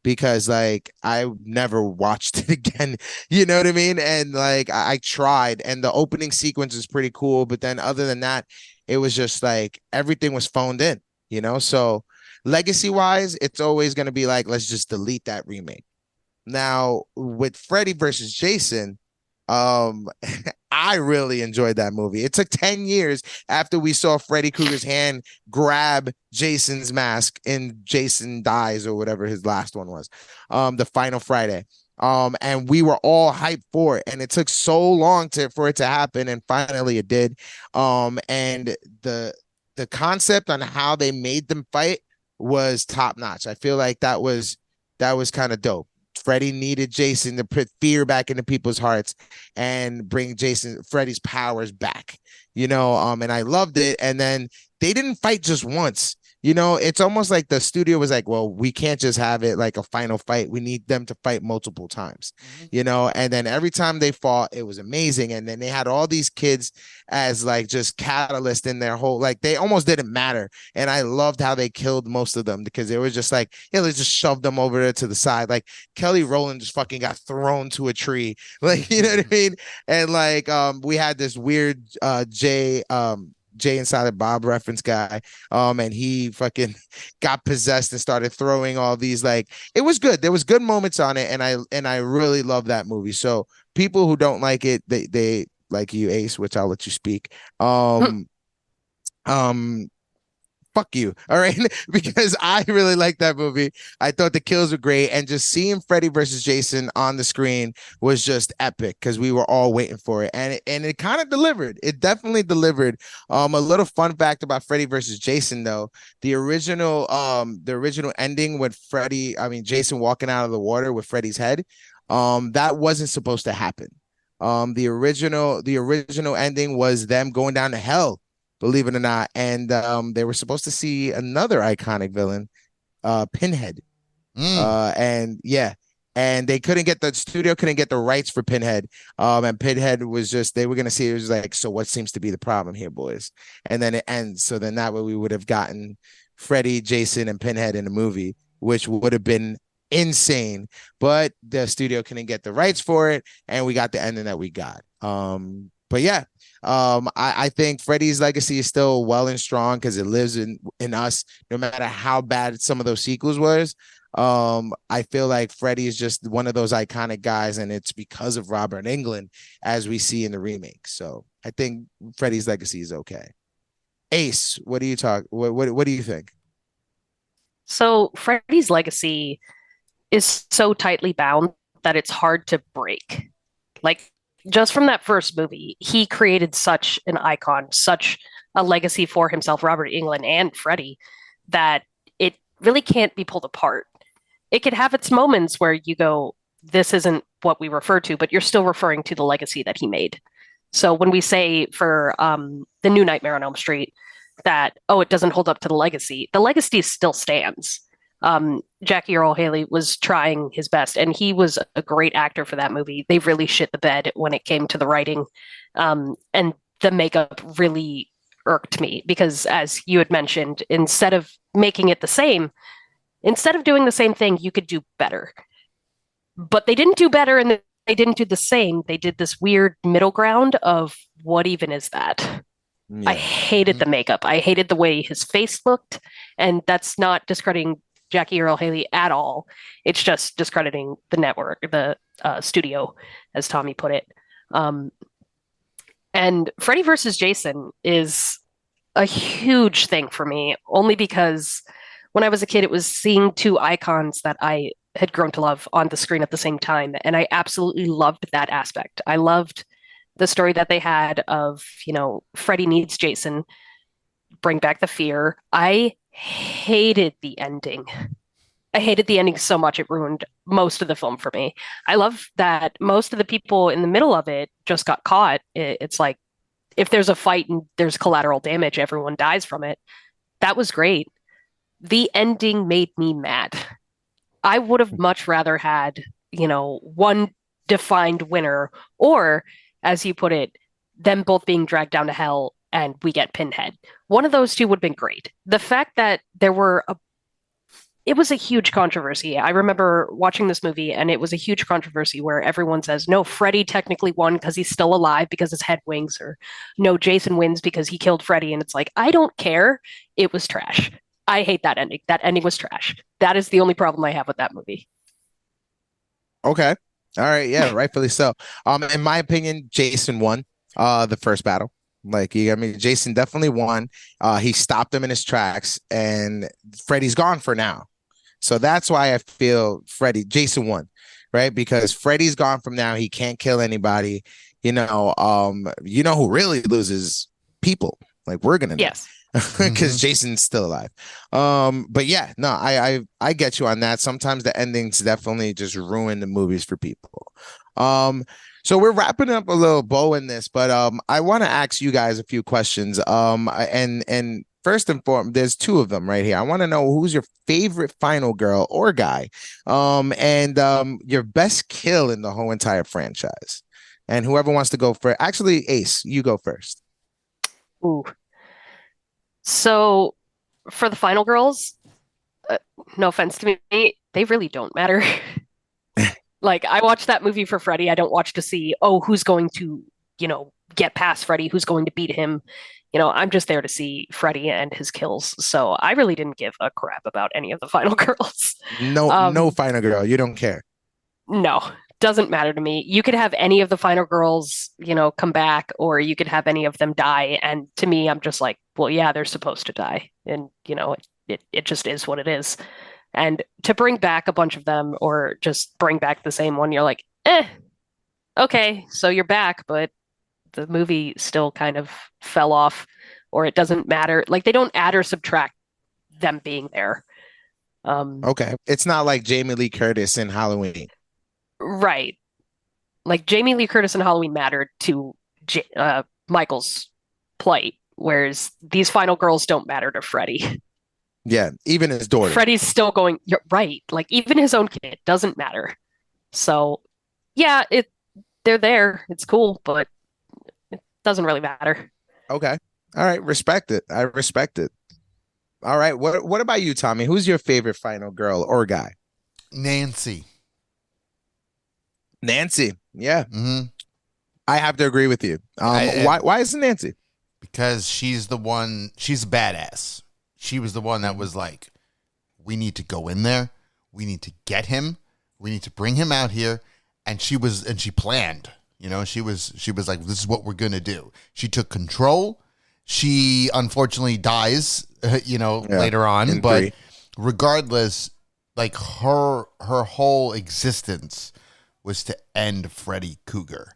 because like I never watched it again. You know what I mean? And like I tried, and the opening sequence is pretty cool, but then other than that, it was just like everything was phoned in, you know? So legacy wise, it's always going to be like, let's just delete that remake. Now with Freddy versus Jason, um, I really enjoyed that movie. It took 10 years after we saw Freddy Krueger's hand grab Jason's mask in Jason Dies or whatever his last one was, the final Friday. And we were all hyped for it, and it took so long for it to happen, and finally it did. And the concept on how they made them fight was top notch. I feel like that was kind of dope. Freddy needed Jason to put fear back into people's hearts and bring Freddy's powers back, you know. And I loved it. And then they didn't fight just once. You know, it's almost like the studio was like, well, we can't just have it like a final fight. We need them to fight multiple times, Hmm. you know. And then every time they fought, it was amazing. And then they had all these kids as like just catalyst in their whole, like they almost didn't matter. And I loved how they killed most of them because they were just like, yeah, let's just shove them over there to the side. Like Kelly Rowland just fucking got thrown to a tree. Like, you know what I mean? And like we had this weird Jay and Silent Bob reference guy. And he fucking got possessed and started throwing all these, like, it was good. There was good moments on it, and I really love that movie. So people who don't like it, they like you, Ace, which I'll let you speak. Um fuck you. All right. Because I really like that movie. I thought the kills were great. And just seeing Freddy versus Jason on the screen was just epic because we were all waiting for it. And it kind of delivered. It definitely delivered. A little fun fact about Freddy versus Jason, though. The original ending with Jason walking out of the water with Freddy's head, that wasn't supposed to happen. The original ending was them going down to hell, believe it or not. And they were supposed to see another iconic villain, Pinhead. Mm. And yeah, and the studio couldn't get the rights for Pinhead. And Pinhead was just, they were gonna see it was like, so what seems to be the problem here, boys? And then it ends. So then that way we would have gotten Freddy, Jason, and Pinhead in the movie, which would have been insane, but the studio couldn't get the rights for it, and we got the ending that we got. But yeah, I think Freddy's legacy is still well and strong because it lives in us, no matter how bad some of those sequels was. I feel like Freddy is just one of those iconic guys, and it's because of Robert Englund, as we see in the remake. So I think Freddy's legacy is okay. Ace, what do you talk? What do you think? So Freddy's legacy is so tightly bound that it's hard to break. Like just from that first movie, he created such an icon, such a legacy for himself, Robert Englund and Freddy, that it really can't be pulled apart. It could have its moments where you go, this isn't what we refer to, but you're still referring to the legacy that he made. So when we say for the new Nightmare on Elm Street that, oh, it doesn't hold up to the legacy still stands. Jackie Earle Haley was trying his best, and he was a great actor for that movie. They really shit the bed when it came to the writing. And the makeup really irked me because, as you had mentioned, instead of making it the same, instead of doing the same thing, you could do better. But they didn't do better and they didn't do the same. They did this weird middle ground of what even is that? Yeah. I hated the makeup. I hated the way his face looked. And that's not discrediting Jackie Earle Haley at all. It's just discrediting the network, the studio, as Tommy put it. And Freddy versus Jason is a huge thing for me, only because when I was a kid, it was seeing two icons that I had grown to love on the screen at the same time. And I absolutely loved that aspect. I loved the story that they had of, Freddy needs Jason, bring back the fear. I hated the ending. I hated the ending so much it ruined most of the film for me. I love that most of the people in the middle of it just got caught. It's like, if there's a fight and there's collateral damage, everyone dies from it. That was great. The ending made me mad. I would have much rather had, one defined winner, or, as you put it, them both being dragged down to hell and we get Pinhead. One of those two would have been great. The fact that it was a huge controversy. I remember watching this movie and it was a huge controversy where everyone says, no, Freddy technically won because he's still alive because his head wings, or no, Jason wins because he killed Freddy. And it's like, I don't care. It was trash. I hate that ending. That ending was trash. That is the only problem I have with that movie. Okay. All right. Yeah, rightfully so. In my opinion, Jason won the first battle. Jason definitely won. He stopped him in his tracks, and Freddy's gone for now. So that's why I feel Jason won, right? Because Freddy's gone from now. He can't kill anybody. Who really loses? People. Like, we're gonna know. Yes. Because Jason's still alive. But yeah, no, I get you on that. Sometimes the endings definitely just ruin the movies for people. So we're wrapping up a little bow in this, but I want to ask you guys a few questions. And first and foremost, there's two of them right here. I want to know who's your favorite final girl or guy, and your best kill in the whole entire franchise. And whoever wants to go first. Actually, Ace, you go first. Ooh. So for the final girls, no offense to me, they really don't matter. Like, I watched that movie for Freddy. I don't watch to see, who's going to, get past Freddy, who's going to beat him. I'm just there to see Freddy and his kills. So I really didn't give a crap about any of the final girls. No final girl. You don't care. No, doesn't matter to me. You could have any of the final girls, come back, or you could have any of them die. And to me, I'm just like, well, yeah, they're supposed to die. And, it just is what it is. And to bring back a bunch of them or just bring back the same one, you're like, okay, so you're back, but the movie still kind of fell off, or it doesn't matter. Like, they don't add or subtract them being there. Okay. It's not like Jamie Lee Curtis in Halloween. Right. Like, Jamie Lee Curtis in Halloween mattered to Michael's plight, whereas these final girls don't matter to Freddy. Yeah, even his daughter. Freddy's still going, you're right. Like, even his own kid doesn't matter. So, yeah, they're there. It's cool, but it doesn't really matter. Okay. All right. Respect it. I respect it. All right. What about you, Tommy? Who's your favorite final girl or guy? Nancy. Nancy. Yeah, Mm-hmm. I have to agree with you. Why is it Nancy? Because she's the one, she's a badass. She was the one that was like, we need to go in there. We need to get him. We need to bring him out here. And she planned, she was like, this is what we're going to do. She took control. She unfortunately dies, later on, but 3. regardless, like her whole existence was to end Freddy Krueger.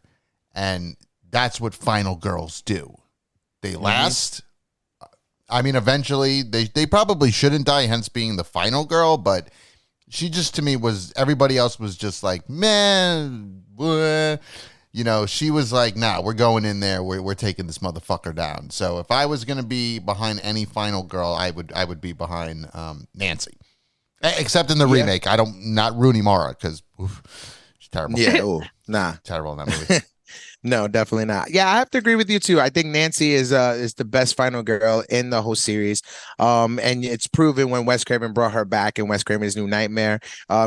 And that's what final girls do. They last. I mean, eventually they probably shouldn't die, hence being the final girl, but she just, to me, was, everybody else was just like, man, she was like, nah, we're going in there. We're taking this motherfucker down. So if I was going to be behind any final girl, I would be behind Nancy. Except in the remake. Not Rooney Mara, because she's terrible. Yeah, nah. Terrible in that movie. No, definitely not. Yeah, I have to agree with you too. I think Nancy is the best final girl in the whole series. And it's proven when Wes Craven brought her back in Wes Craven's New Nightmare.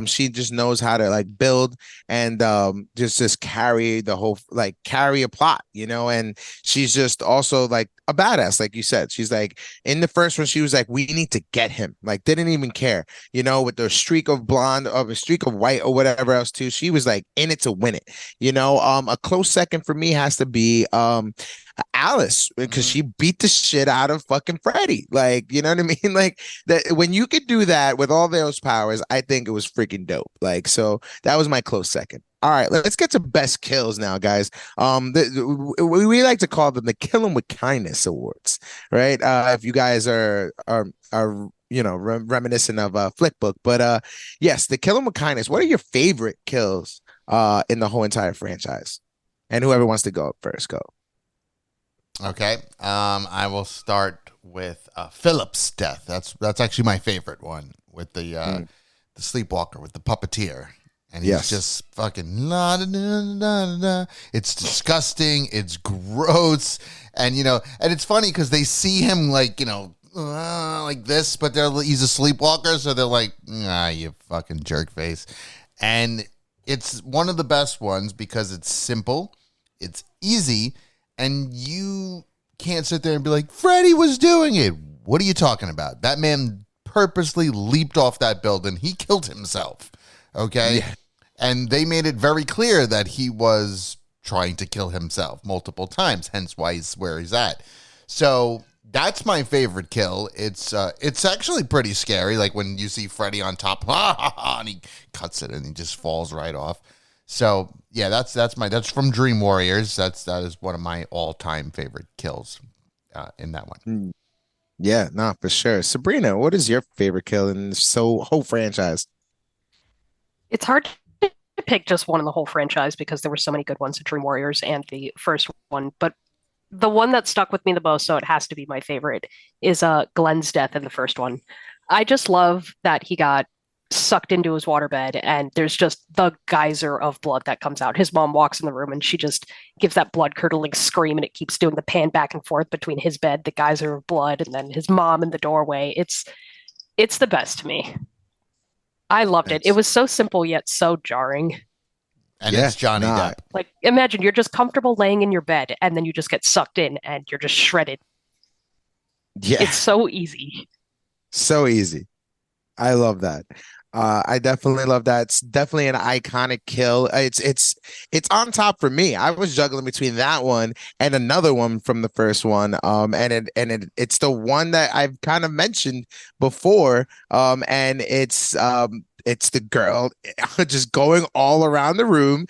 She just knows how to like build and just carry the whole, like carry a plot, and she's just also like a badass, like you said. She's like, in the first one, she was like, we need to get him, like didn't even care, with the streak of blonde, of a streak of white or whatever else too. She was like in it to win it. A close second for me has to be Alice, because she beat the shit out of fucking Freddy. Like, you know what I mean? Like, that when you could do that with all those powers, I think it was freaking dope. Like, so that was my close second. All right, let's get to best kills now, guys. We like to call them the Kill 'Em with Kindness Awards, right? If you guys are reminiscent of Flick Book, but yes, the Kill 'Em with Kindness. What are your favorite kills in the whole entire franchise? And whoever wants to go first, go. Okay. I will start with Philip's death. That's actually my favorite one, with the sleepwalker, with the puppeteer. And he's just fucking la da da da da. It's disgusting. It's gross. And and it's funny because they see him like like this, but he's a sleepwalker, so they're like, you fucking jerk face. And it's one of the best ones because it's simple, it's easy, and you can't sit there and be like, Freddy was doing it. What are you talking about? That man purposely leaped off that building. He killed himself. Okay? Yeah. And they made it very clear that he was trying to kill himself multiple times, hence why he's where he's at. So that's my favorite kill. It's actually pretty scary, like when you see Freddy on top, and he cuts it and he just falls right off. So yeah, that's from Dream Warriors. That is one of my all-time favorite kills in that one. Yeah, no, for sure. Sabrina, what is your favorite kill in this whole franchise? It's hard to pick just one in the whole franchise because there were so many good ones in Dream Warriors and the first one. But the one that stuck with me the most, so it has to be my favorite, is Glenn's death in the first one. I just love that he got sucked into his waterbed and there's just the geyser of blood that comes out. His mom walks in the room and she just gives that blood-curdling scream, and it keeps doing the pan back and forth between his bed, the geyser of blood, and then his mom in the doorway. It's the best to me. I loved it. It was so simple yet so jarring. And it's Johnny Depp. Like, imagine you're just comfortable laying in your bed and then you just get sucked in and you're just shredded. Yeah. It's so easy. So easy. I love that. I definitely love that. It's definitely an iconic kill. It's on top for me. I was juggling between that one and another one from the first one. It's the one that I've kind of mentioned before. And it's the girl just going all around the room,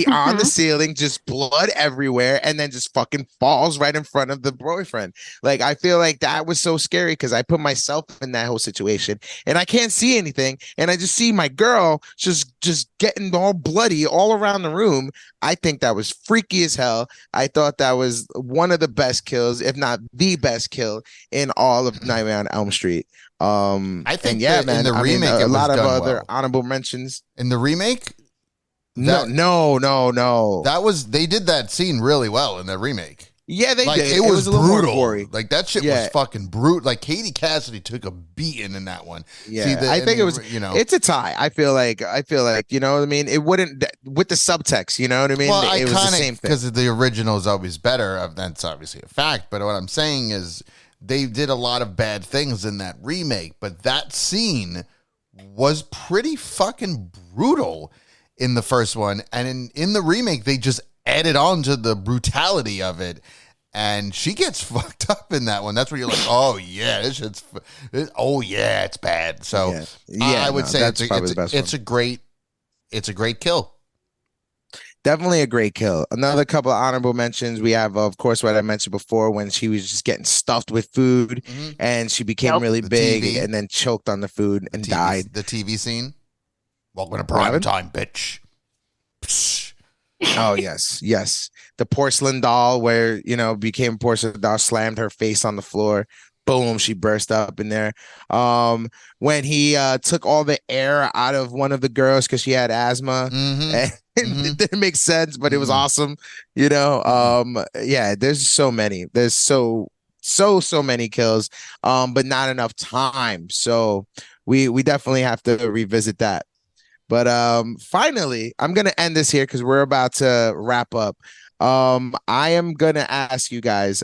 on the ceiling, just blood everywhere, and then just fucking falls right in front of the boyfriend. Like, I feel like that was so scary because I put myself in that whole situation and I can't see anything, and I just see my girl just getting all bloody all around the room. I think that was freaky as hell. I thought that was one of the best kills, if not the best kill, in all of Nightmare on Elm Street. I think man, in the remake, a lot of other well. honorable mentions. In the remake, no. That was, they did that scene really well in the remake. Yeah, they Like did. it was a little more brutal. gory. Like that shit was fucking brutal. Like Katie Cassidy took a beating in that one. Yeah, I think it was. It's a tie. I feel like. You know what I mean. It wouldn't with the subtext. You know what I mean. Well, it was the iconic same thing. because the original is always better. That's obviously a fact. But what I'm saying is they did a lot of bad things in that remake. But that scene was pretty fucking brutal in the first one, and in the remake they just added on to the brutality of it. And she gets fucked up in that one. That's where you're like, oh yeah, this shit's, it's bad. So I would say it's a great kill. Definitely a great kill. Another couple of honorable mentions. We have, of course, what I mentioned before when she was just getting stuffed with food and she became really big TV. and then choked on the food and died. The TV scene. Welcome to prime time, bitch. Psh. Oh yes. The porcelain doll where became porcelain doll, slammed her face on the floor. Boom, she burst up in there. When he took all the air out of one of the girls because she had asthma. And it didn't make sense, but it was awesome. Yeah, there's so many. There's so many kills, but not enough time. So we definitely have to revisit that. But finally, I'm going to end this here because we're about to wrap up. I am going to ask you guys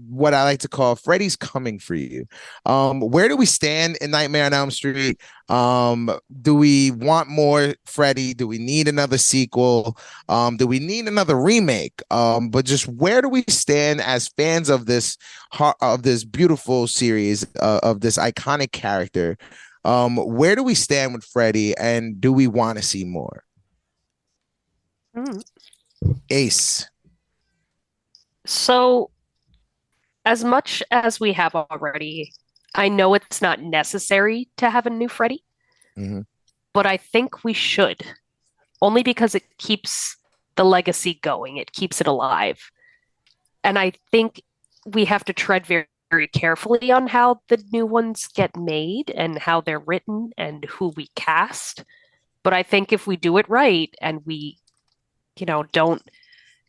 what I like to call Freddy's coming for you. Where do we stand in Nightmare on Elm Street? Do we want more Freddy? Do we need another sequel? Do we need another remake? But just where do we stand as fans of this beautiful series, of this iconic character? Where do we stand with Freddy, and do we want to see more? Ace. So, as much as we have already, I know it's not necessary to have a new Freddy, but I think we should, only because it keeps the legacy going. It keeps it alive. And I think we have to tread very carefully on how the new ones get made and how they're written and who we cast. But I think if we do it right and we, don't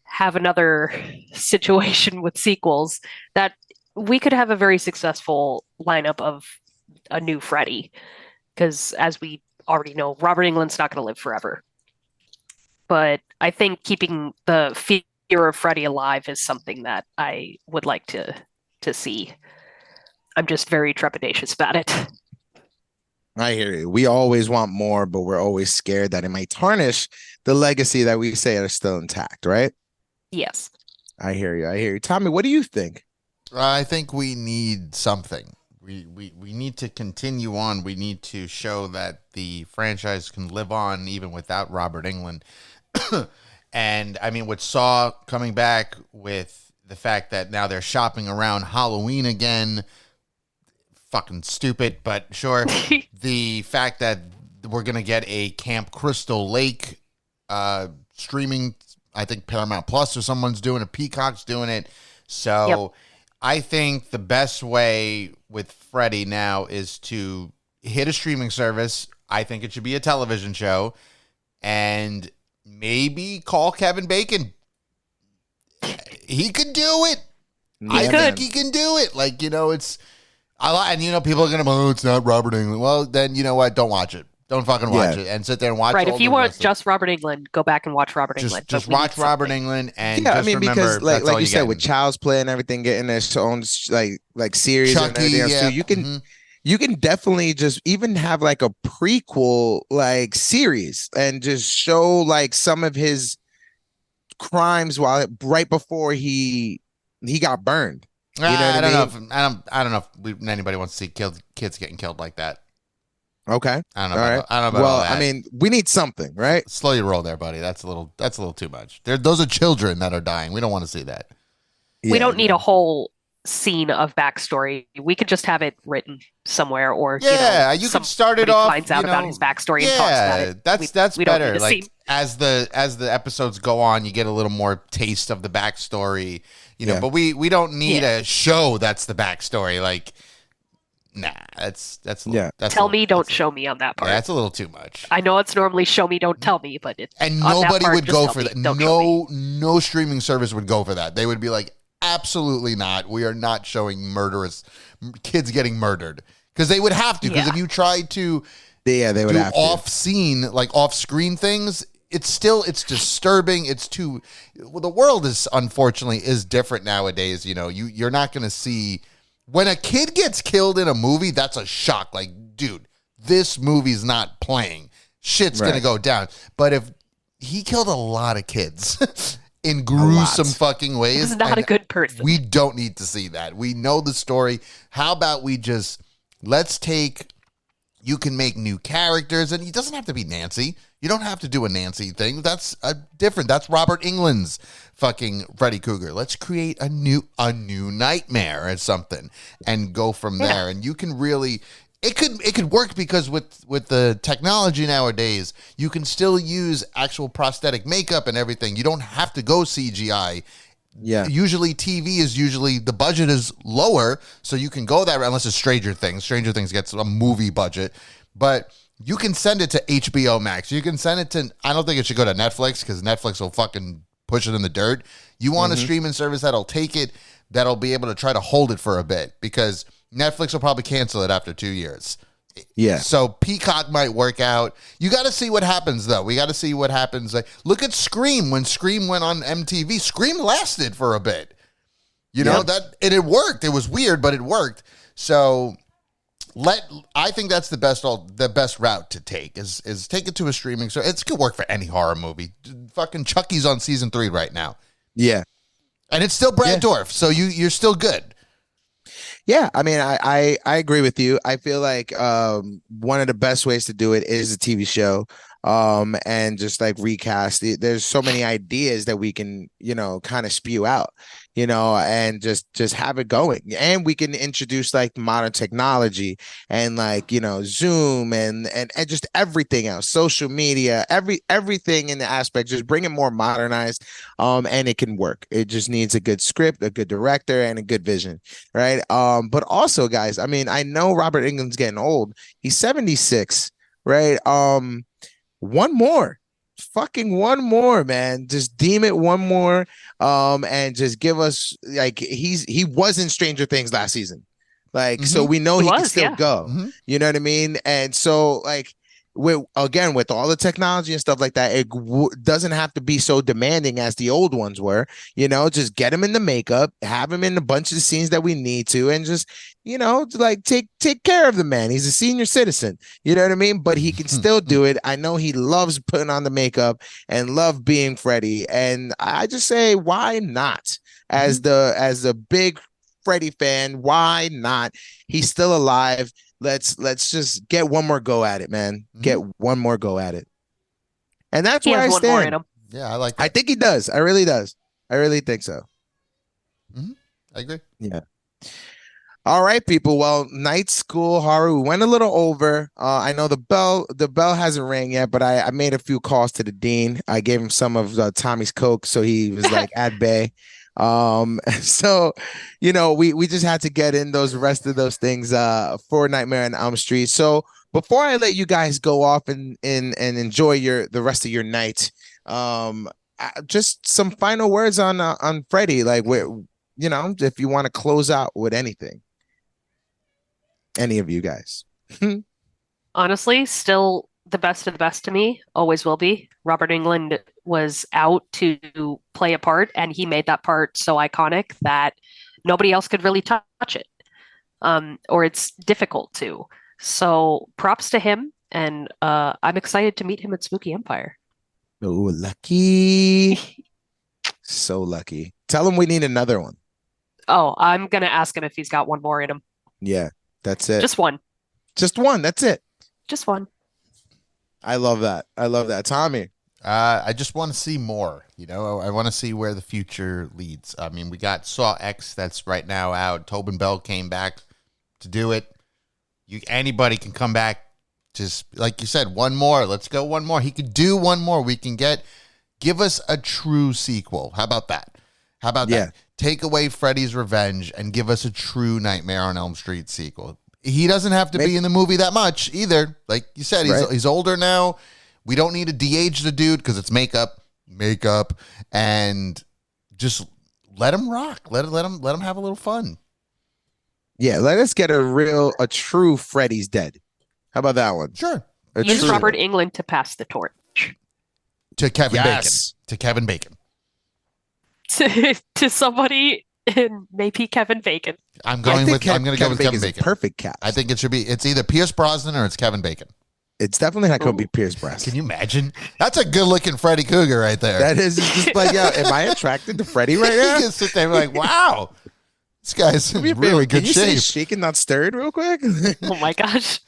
have another situation with sequels, that we could have a very successful lineup of a new Freddy. Because as we already know, Robert Englund's not going to live forever. But I think keeping the fear of Freddy alive is something that I would like to see. I'm just very trepidatious about it. I hear you. We always want more, but we're always scared that it might tarnish the legacy that we say are still intact, right? Yes. I hear you. Tommy, what do you think? I think we need something. We need to continue on. We need to show that the franchise can live on even without Robert Englund. And I mean, with Saw coming back, with the fact that now they're shopping around Halloween again, fucking stupid, but sure. The fact that we're going to get a Camp Crystal Lake streaming, I think Paramount Plus or someone's doing it, Peacock's doing it. So I think the best way with Freddy now is to hit a streaming service. I think it should be a television show, and maybe call Kevin Bacon. He could do it. I think he can do it. Like, it's and people are gonna, it's not Robert Englund. Well, then you know what? Don't watch it. Don't fucking watch it and sit there and watch. Right. If you want just Robert Englund, go back and watch Robert Englund. Just watch Robert Englund and just remember, because like you said, with Child's Play and everything getting their own like series Chucky, and everything else too, you can definitely just even have like a prequel like series and just show like some of his crimes right before he got burned. You know I don't know if anybody wants to see kids getting killed like that. Okay. I don't know about all that. I mean, we need something, right? Slow your roll there, buddy. That's a little too much. Those are children that are dying. We don't want to see that. We don't need a whole scene of backstory. We could just have it written somewhere, or you could start it off. Finds out about his backstory and talks about it. That's better. Like as the episodes go on, you get a little more taste of the backstory. But we don't need a show that's the backstory. Like Nah, that's Yeah. that's Tell me, don't show me on that part. Yeah, that's a little too much. I know it's normally show me, don't tell me, but it's And on that nobody part, would just go tell for me, that. don't show me. No streaming service would go for that. They would be like, absolutely not. We are not showing murderous kids getting murdered, because they would have to. Because if you tried to, they would do have to. off-scene, like off-screen things, it's disturbing. It's too. Well, the world unfortunately is different nowadays. You know, you're not going to see when a kid gets killed in a movie. That's a shock. Like, dude, this movie's not playing. Shit's going to go down. But if he killed a lot of kids in gruesome fucking ways, He's not a good person. We don't need to see that. We know the story. How about we just you can make new characters, and he doesn't have to be Nancy. You don't have to do a Nancy thing. That's different. That's Robert Englund's fucking Freddy Krueger. Let's create a new nightmare or something and go from there. And you can really, it could work, because with the technology nowadays, you can still use actual prosthetic makeup and everything. You don't have to go CGI. Yeah. Usually the budget is lower, so you can go that route, unless it's Stranger Things. Stranger Things gets a movie budget, but you can send it to HBO Max. You can send it to, I don't think it should go to Netflix, because Netflix will fucking push it in the dirt. You want a streaming service that'll take it, that'll be able to try to hold it for a bit, because Netflix will probably cancel it after 2 years. Yeah. So Peacock might work out. You got to see what happens, though. We got to see what happens. Like, look at Scream. When Scream went on MTV, Scream lasted for a bit. You know, and it worked. It was weird, but it worked. So I think that's the best route to take is take it to a streaming. So it could work for any horror movie. Fucking Chucky's on season 3 right now. Yeah. And it's still Brad Dourif, so you're still good. Yeah, I mean, I agree with you. I feel like one of the best ways to do it is a TV show, and just like recast. There's so many ideas that we can, kind of spew out, and just have it going. And we can introduce like modern technology and like, Zoom and just everything else, social media, everything in the aspect, just bring it more modernized, and it can work. It just needs a good script, a good director, and a good vision, right? But also, guys, I mean, I know Robert Englund's getting old. He's 76, right? One more. Fucking one more, man. Just deem it one more. And just give us, like, he was in Stranger Things last season. Like, so we know he can still go. You know what I mean? And so, like, with all the technology and stuff like that, it doesn't have to be so demanding as the old ones were. Just get him in the makeup, have him in a bunch of the scenes that we need to, and just like take care of the man. He's a senior citizen, you know what I mean? But he can still do it. I know he loves putting on the makeup and love being Freddy, and I just say, why not? As the big Freddy fan, why not? He's still alive. Let's just get one more go at it, man. Get one more go at it. And that's where I stand. More in him. Yeah, I like that. I think he does. I really does. I really think so. I agree. Yeah. All right, people. Well, night school horror. We went a little over. I know the bell hasn't rang yet, but I made a few calls to the dean. I gave him some of Tommy's Coke, so he was like at bay. So we just had to get in those rest of those things for Nightmare on Elm Street. So before I let you guys go off and enjoy the rest of your night, just some final words on Freddy, like if you want to close out with anything, any of you guys. Honestly, still the best of the best to me, always will be. Robert Englund was out to play a part, and he made that part so iconic that nobody else could really touch it, or it's difficult to. So props to him, and I'm excited to meet him at Spooky Empire. Oh, lucky. So lucky. Tell him we need another one. Oh, I'm going to ask him if he's got one more in him. Yeah, that's it. Just one. Just one. That's it. Just one. I love that. Tommy. I just want to see more. I want to see where the future leads. I mean, we got Saw X that's right now out. Tobin Bell came back to do it. Anybody can come back. Just like you said, one more. Let's go one more. He could do one more. We can give us a true sequel. How about that? That? Take away Freddy's Revenge and give us a true Nightmare on Elm Street sequel. he doesn't have to be in the movie that much either. Like you said, he's older now. We don't need to de-age the dude because it's makeup, and just let him rock. Let him have a little fun. Yeah, let us get a true Freddy's Dead. How about that one? Sure. Use Robert Englund to pass the torch. To Kevin Bacon. To Kevin Bacon. to somebody in maybe Kevin Bacon. I'm going to go with Kevin Bacon. Perfect cast. I think it's either Pierce Brosnan or it's Kevin Bacon. It's definitely not going to be Pierce Brosnan. Can you imagine? That's a good looking Freddy Krueger right there. That is just like, yeah, am I attracted to Freddy right now? You can sit there and be like, wow, this guy's in really good shape. Can you say shaken, not stirred real quick? Oh my gosh.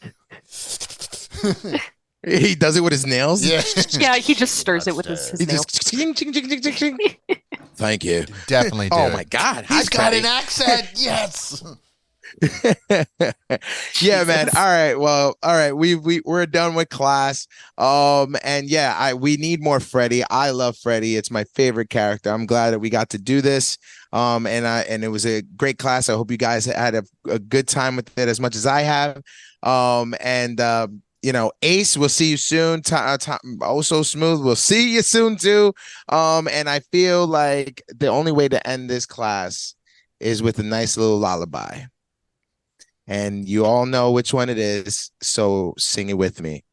He does it with his nails? Yeah, yeah, he just stirs it with his nails. Just ching, ching, ching, ching, ching, ching. Thank you. Definitely do. Oh my God. He's got an accent. Yes. Yeah, man. All right. Well, all right. We're done with class. And yeah, we need more Freddy. I love Freddy. It's my favorite character. I'm glad that we got to do this. And it was a great class. I hope you guys had a good time with it as much as I have. Ace, we'll see you soon. So Smooth, we'll see you soon too. And I feel like the only way to end this class is with a nice little lullaby. And you all know which one it is, so sing it with me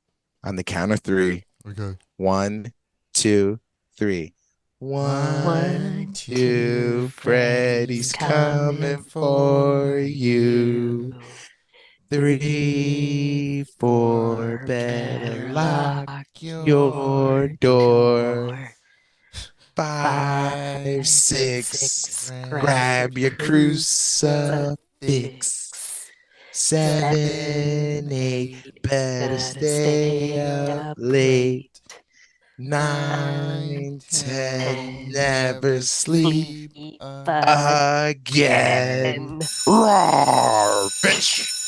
on the count of 3. Okay. 1, 2, 3. 1, 2, Freddy's coming for you. 3, 4, better lock your door. 5, 6, grab your crucifix. 7, 8, better stay up late. 9, 10, never sleep again. Roar, bitch.